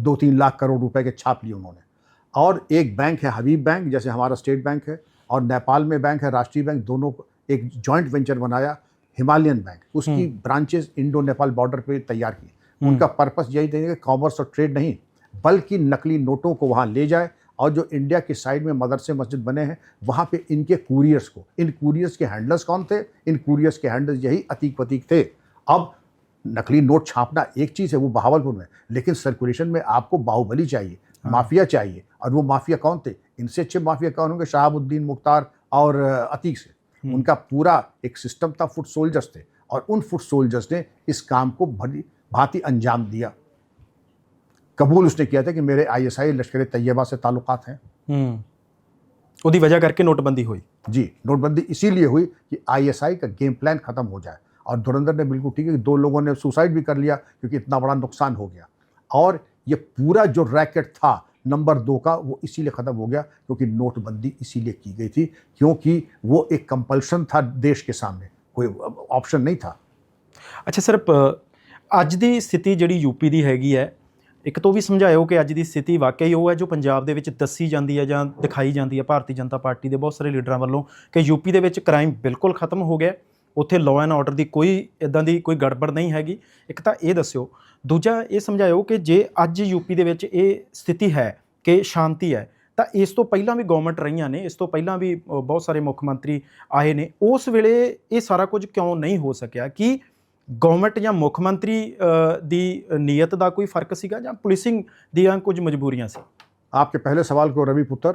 2-3 लाख करोड़ रुपए के छाप लिए उन्होंने। और एक बैंक है हबीब बैंक, जैसे हमारा स्टेट बैंक है, और नेपाल में बैंक है राष्ट्रीय बैंक, दोनों को एक जॉइंट वेंचर बनाया, हिमालयन बैंक, उसकी ब्रांचेस इंडो नेपाल बॉर्डर पे तैयार की। उनका पर्पस यही था कि कॉमर्स और ट्रेड नहीं, बल्कि नकली नोटों को वहाँ ले जाए, और जो इंडिया के साइड में मदरसे मस्जिद बने हैं वहाँ पे इनके कूरियर्स को, इन कूरियर्स के हैंडलर्स कौन थे? इन कूरियर्स के हैंडलर्स यही अतीक वतीक थे। अब नकली नोट छापना एक चीज़ है, वो बहावलपुर में, लेकिन सर्कुलेशन में आपको बाहुबली चाहिए, माफिया चाहिए, और वो माफिया कौन थे? इनसे अच्छे माफिया कौन होंगे? शहाबुद्दीन, मुख्तार और अतीक से। उनका पूरा एक सिस्टम था, फुट सोल्जर्स थे, और उन फुट सोल्जर्स ने इस काम को भली भांति अंजाम दिया। कबूल उसने किया था कि मेरे आईएसआई लश्कर तैयबा से ताल्लुकात हैं। ਉਹਦੀ ਵਜ੍ਹਾ ਕਰਕੇ ਨੋਟਬੰਦੀ ਹੋਈ। जी, नोटबंदी इसीलिए हुई कि आईएसआई का गेम प्लान ख़त्म हो जाए, और धुरंधर ने बिल्कुल ठीक है कि 2 लोगों ने सुसाइड भी कर लिया क्योंकि इतना बड़ा नुकसान हो गया। और ये पूरा जो रैकेट था नंबर 2 का, वो इसीलिए ख़त्म हो गया क्योंकि नोटबंदी इसीलिए की गई थी, क्योंकि वो एक कंपल्शन था देश के सामने, कोई ऑप्शन नहीं था। ਅੱਛਾ ਸਰ, ਅੱਜ ਦੀ ਸਥਿਤੀ ਜਿਹੜੀ ਯੂਪੀ ਦੀ ਹੈਗੀ ਹੈ, ਇੱਕ ਤੋਂ ਵੀ ਸਮਝਾਇਓ ਕਿ ਅੱਜ ਦੀ ਸਥਿਤੀ ਵਾਕਈ ਉਹ ਹੈ ਜੋ ਪੰਜਾਬ ਦੇ ਵਿੱਚ ਦੱਸੀ ਜਾਂਦੀ ਹੈ ਜਾਂ ਦਿਖਾਈ ਜਾਂਦੀ ਹੈ ਭਾਰਤੀ ਜਨਤਾ ਪਾਰਟੀ ਦੇ ਬਹੁਤ ਸਾਰੇ ਲੀਡਰਾਂ ਵੱਲੋਂ ਕਿ ਯੂਪੀ ਦੇ ਵਿੱਚ ਕ੍ਰਾਈਮ ਬਿਲਕੁਲ ਖਤਮ ਹੋ ਗਿਆ, ਉੱਥੇ ਲਾਅ ਐਂਡ ਆਰਡਰ ਦੀ ਕੋਈ ਇੱਦਾਂ ਦੀ ਕੋਈ ਗੜਬੜ ਨਹੀਂ ਹੈਗੀ। ਇੱਕ ਤਾਂ ਇਹ ਦੱਸਿਓ, ਦੂਜਾ ਇਹ ਸਮਝਾਇਓ ਕਿ ਜੇ ਅੱਜ ਯੂਪੀ ਦੇ ਵਿੱਚ ਇਹ ਸਥਿਤੀ ਹੈ ਕਿ ਸ਼ਾਂਤੀ ਹੈ, ਤਾਂ ਇਸ ਤੋਂ ਪਹਿਲਾਂ ਵੀ ਗਵਰਨਮੈਂਟ ਰਹੀਆਂ ਨੇ, ਇਸ ਤੋਂ ਪਹਿਲਾਂ ਵੀ ਬਹੁਤ ਸਾਰੇ ਮੁੱਖ ਮੰਤਰੀ ਆਏ ਨੇ, ਉਸ ਵੇਲੇ ਇਹ ਸਾਰਾ ਕੁਝ ਕਿਉਂ ਨਹੀਂ ਹੋ ਸਕਿਆ? ਕਿ ਗਵਰਨਮੈਂਟ ਜਾਂ ਮੁੱਖ ਮੰਤਰੀ ਦੀ ਨੀयत ਦਾ ਕੋਈ ਫਰਕ ਸੀਗਾ ਜਾਂ ਪੁਲਿसिंग ਦੀਆਂ कुछ मजबूरियां सी? आपके पहले सवाल को रवि पुत्र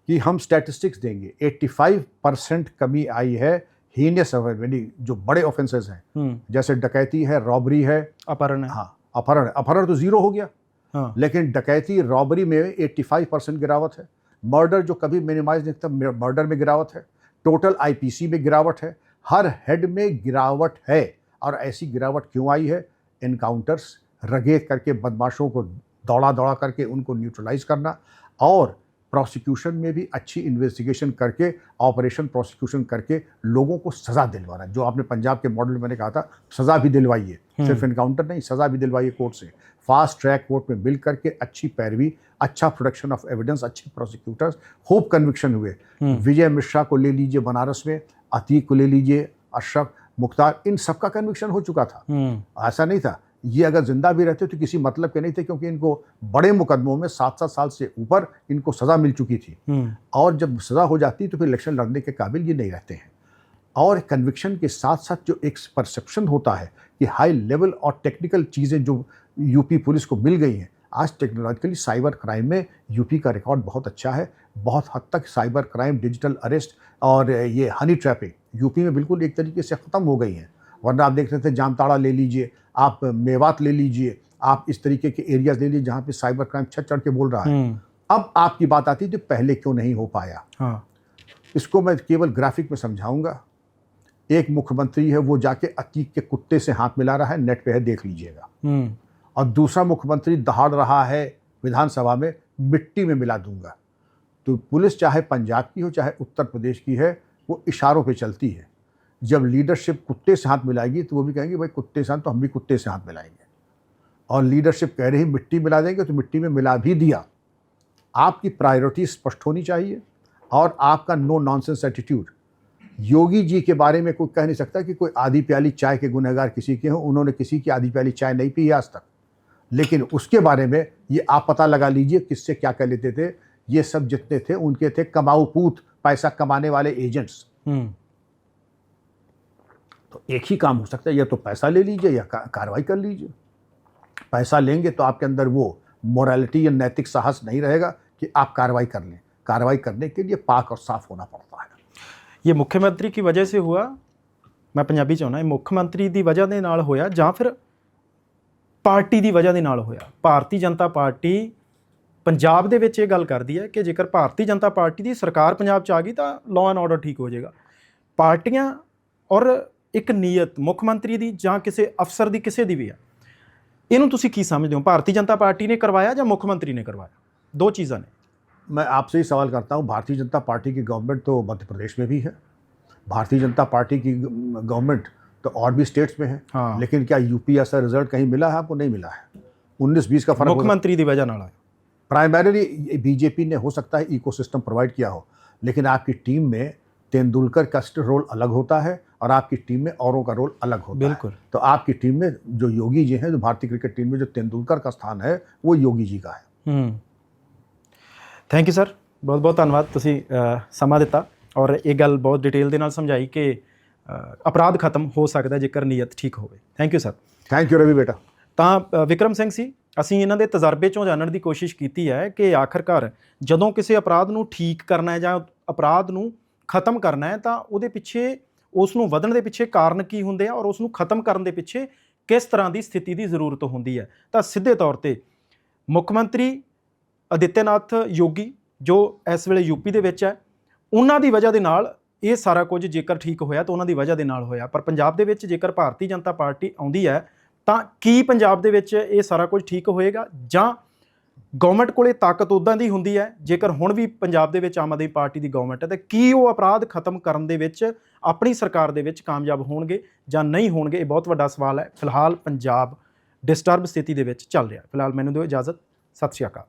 कि हम स्टैटिस्टिक्स देंगे, 85% कमी आई है हीनियस यानी जो बड़े ऑफेंसेस हैं, जैसे डकैती है, रॉबरी है, अपहरण है। हाँ, अपहरण तो जीरो हो गया। हाँ। लेकिन डकैती रॉबरी में 85% गिरावट है। मर्डर जो कभी मिनिमाइज नहीं था, मर्डर में गिरावट है। टोटल आईपीसी में गिरावट है। हर हेड में गिरावट है। और ऐसी गिरावट क्यों आई है? इनकाउंटर्स रगेद करके बदमाशों को दौड़ा करके उनको न्यूट्रलाइज करना, और प्रोसिक्यूशन में भी अच्छी इन्वेस्टिगेशन करके, ऑपरेशन प्रोसिक्यूशन करके लोगों को सज़ा दिलवाना। जो आपने पंजाब के मॉडल में मैंने कहा था, सज़ा भी दिलवाई है, सिर्फ इनकाउंटर नहीं, सज़ा भी दिलवाई है कोर्ट से। फास्ट ट्रैक कोर्ट में मिल करके अच्छी पैरवी, अच्छा प्रोडक्शन ऑफ एविडेंस, अच्छे प्रोसिक्यूटर्स, खूब कन्विक्शन हुए। विजय मिश्रा को ले लीजिए बनारस में, अतीक को ले लीजिए, अशरफ, मुख्तार, इन सबका कन्विक्शन हो चुका था। ऐसा नहीं था ये अगर जिंदा भी रहते तो किसी मतलब के नहीं थे, क्योंकि इनको बड़े मुकदमों में 7-7 साल से ऊपर इनको सज़ा मिल चुकी थी। और जब सज़ा हो जाती तो फिर इलेक्शन लड़ने के काबिल ये नहीं रहते हैं। और कन्विक्शन के साथ साथ जो एक परसेप्शन होता है कि हाई लेवल और टेक्निकल चीज़ें जो यूपी पुलिस को मिल गई हैं, आज टेक्नोलॉजिकली साइबर क्राइम में यूपी का रिकॉर्ड बहुत अच्छा है। बहुत हद तक साइबर क्राइम, डिजिटल अरेस्ट और ये हनी ट्रैपिंग यूपी में बिल्कुल एक तरीके से ख़त्म हो गई हैं। वरना आप देख रहे थे, जामताड़ा ले लीजिए, आप मेवात ले लीजिए, आप इस तरीके के एरियाज ले लीजिए जहाँ पे साइबर क्राइम छत चढ़ के बोल रहा है। अब आपकी बात आती है तो पहले क्यों नहीं हो पाया? हाँ। इसको मैं केवल ग्राफिक में समझाऊंगा। एक मुख्यमंत्री है, वो जाके अतीक के कुत्ते से हाथ मिला रहा है, नेट पे है, देख लीजिएगा। और दूसरा मुख्यमंत्री दहाड़ रहा है विधानसभा में, मिट्टी में मिला दूंगा। तो पुलिस चाहे पंजाब की हो चाहे उत्तर प्रदेश की है, वो इशारों पे चलती है। जब लीडरशिप कुत्ते से हाथ मिलाएगी तो वो भी कहेंगे भाई कुत्ते से हाथ, तो हम भी कुत्ते से हाथ मिलाएंगे। और लीडरशिप कह रही मिट्टी मिला देंगे तो मिट्टी में मिला भी दिया। आपकी प्रायोरिटी स्पष्ट होनी चाहिए और आपका no nonsense attitude. Yogi ji के बारे में कोई कह नहीं सकता कि कोई आधी प्याली चाय के गुनहगार किसी के हों। उन्होंने किसी की आधी प्याली चाय नहीं पी आज तक। लेकिन उसके बारे में ये आप पता लगा लीजिए किससे क्या कह लेते थे। ये सब जितने थे उनके थे कमाऊ पूत, पैसा कमाने वाले एजेंट्स। तो एक ही काम हो सकता है, या तो पैसा ले लीजिए या कार्रवाई कर लीजिए। पैसा लेंगे तो आपके अंदर वो मोरालिटी या नैतिक साहस नहीं रहेगा कि आप कार्रवाई कर लें। कार्रवाई करने के लिए पाक और साफ होना पड़ता है। ये मुख्यमंत्री की वजह से हुआ, मैं पंजाबी चाहना, ये मुख्यमंत्री की वजह के नाल होया ਜਾਂ फिर पार्टी की वजह के नाल होया? भारतीय जनता पार्टी पंजाब ਦੇ ਵਿੱਚ ਇਹ ਗੱਲ ਕਰਦੀ ਹੈ ਕਿ ਜੇਕਰ ਭਾਰਤੀ ਜਨਤਾ ਪਾਰਟੀ ਦੀ ਸਰਕਾਰ ਪੰਜਾਬ 'ਚ ਆ ਗਈ ਤਾਂ ਲਾਅ ਐਂਡ ਆਰਡਰ ਠੀਕ ਹੋ ਜਾਏਗਾ। ਪਾਰਟੀਆਂ ਔਰ ਇੱਕ ਨੀਅਤ ਮੁੱਖ ਮੰਤਰੀ ਦੀ ਜਾਂ ਕਿਸੇ ਅਫਸਰ ਦੀ, ਕਿਸੇ ਦੀ ਵੀ ਆ, ਇਹਨੂੰ ਤੁਸੀਂ ਕੀ ਸਮਝਦੇ ਹੋ? ਭਾਰਤੀ ਜਨਤਾ ਪਾर्टी ने करवाया ਜਾਂ मुख्य मंत्री ने करवाया? दो चीज़ा ने। मैं आपसे ही सवाल करता हूँ, भारतीय जनता पार्टी की गवर्नमेंट तो मध्य प्रदेश में भी है, भारतीय जनता पार्टी की गवर्नमेंट तो और भी स्टेट्स में है। हाँ। लेकिन क्या यूपी ऐसा रिजल्ट कहीं मिला है आपको? नहीं मिला है। 19-20 का फर्क मुख्यमंत्री की वजह नाल प्राइमरीली बीजेपी ने हो सकता है इकोसिस्टम प्रोवाइड किया हो, लेकिन आपकी टीम में तेंदुलकर का रोल अलग होता है और आपकी टीम में औरों का रोल अलग होता बिल्कुल है। तो आपकी टीम में जो योगी जी हैं, जो भारतीय क्रिकेट टीम में जो तेंदुलकर का स्थान है वो योगी जी का है। थैंक यू सर, बहुत बहुत धन्यवाद, तुसी समा दिता और ये गल बहुत डिटेल दे नाल समझाई कि अपराध खत्म हो सकता जेकर नीयत ठीक होवे। Thank you sir. Thank you Ravi बेटा। ਤਾਂ ਵਿਕਰਮ ਸਿੰਘ ਸੀ, ਅਸੀਂ ਇਹਨਾਂ ਦੇ ਤਜਰਬੇ ਚੋਂ ਜਾਣਨ ਦੀ ਕੋਸ਼ਿਸ਼ ਕੀਤੀ ਹੈ ਕਿ ਆਖਰਕਾਰ ਜਦੋਂ ਕਿਸੇ ਅਪਰਾਧ ਨੂੰ ਠੀਕ ਕਰਨਾ ਹੈ ਜਾਂ ਅਪਰਾਧ ਨੂੰ ਖਤਮ ਕਰਨਾ ਹੈ ਤਾਂ ਉਹਦੇ ਪਿੱਛੇ, ਉਸ ਨੂੰ ਵਧਣ ਦੇ ਪਿੱਛੇ ਕਾਰਨ ਕੀ ਹੁੰਦੇ ਆ ਔਰ ਉਸ ਨੂੰ ਖਤਮ ਕਰਨ ਦੇ ਪਿੱਛੇ ਕਿਸ ਤਰ੍ਹਾਂ ਦੀ ਸਥਿਤੀ ਦੀ ਜ਼ਰੂਰਤ ਹੁੰਦੀ ਹੈ। ਤਾਂ ਸਿੱਧੇ ਤੌਰ ਤੇ ਮੁੱਖ ਮੰਤਰੀ ਆਦਿੱਤਿਆਨਾਥ ਯੋਗੀ ਜੋ ਇਸ ਵੇਲੇ ਯੂਪੀ ਦੇ ਵਿੱਚ ਹੈ, ਉਹਨਾਂ ਦੀ ਵਜ੍ਹਾ ਦੇ ਨਾਲ ਇਹ ਸਾਰਾ ਕੁਝ ਜੇਕਰ ਠੀਕ ਹੋਇਆ ਤਾਂ ਉਹਨਾਂ ਦੀ ਵਜ੍ਹਾ ਦੇ ਨਾਲ ਹੋਇਆ। ਪਰ ਪੰਜਾਬ ਦੇ ਵਿੱਚ ਜੇਕਰ ਭਾਰਤੀ ਜਨਤਾ ਪਾਰਟੀ ਆਉਂਦੀ ਹੈ ਤਾਂ ਕੀ ਪੰਜਾਬ ਦੇ ਵਿੱਚ ਇਹ ਸਾਰਾ ਕੁਝ ਠੀਕ ਹੋਏਗਾ ਜਾਂ ਗਵਰਨਮੈਂਟ ਕੋਲੇ ਤਾਕਤ ਉੱਦਾਂ ਦੀ ਹੁੰਦੀ ਹੈ, ਜੇਕਰ ਹੁਣ ਵੀ ਪੰਜਾਬ ਦੇ ਵਿੱਚ ਆਮ ਆਦਮੀ ਪਾਰਟੀ ਦੀ ਗਵਰਨਮੈਂਟ ਹੈ, ਤਾਂ ਕੀ ਉਹ ਅਪਰਾਧ ਖਤਮ ਕਰਨ ਦੇ ਵਿੱਚ ਆਪਣੀ ਸਰਕਾਰ ਦੇ ਵਿੱਚ ਕਾਮਯਾਬ ਹੋਣਗੇ ਜਾਂ ਨਹੀਂ ਹੋਣਗੇ? ਇਹ ਬਹੁਤ ਵੱਡਾ ਸਵਾਲ ਹੈ। ਫਿਲਹਾਲ ਪੰਜਾਬ ਡਿਸਟਰਬ ਸਥਿਤੀ ਦੇ ਵਿੱਚ ਚੱਲ ਰਿਹਾ। ਫਿਲਹਾਲ ਮੈਨੂੰ ਦਿਓ ਇਜਾਜ਼ਤ। ਸਤਿ ਸ਼੍ਰੀ ਅਕਾਲ।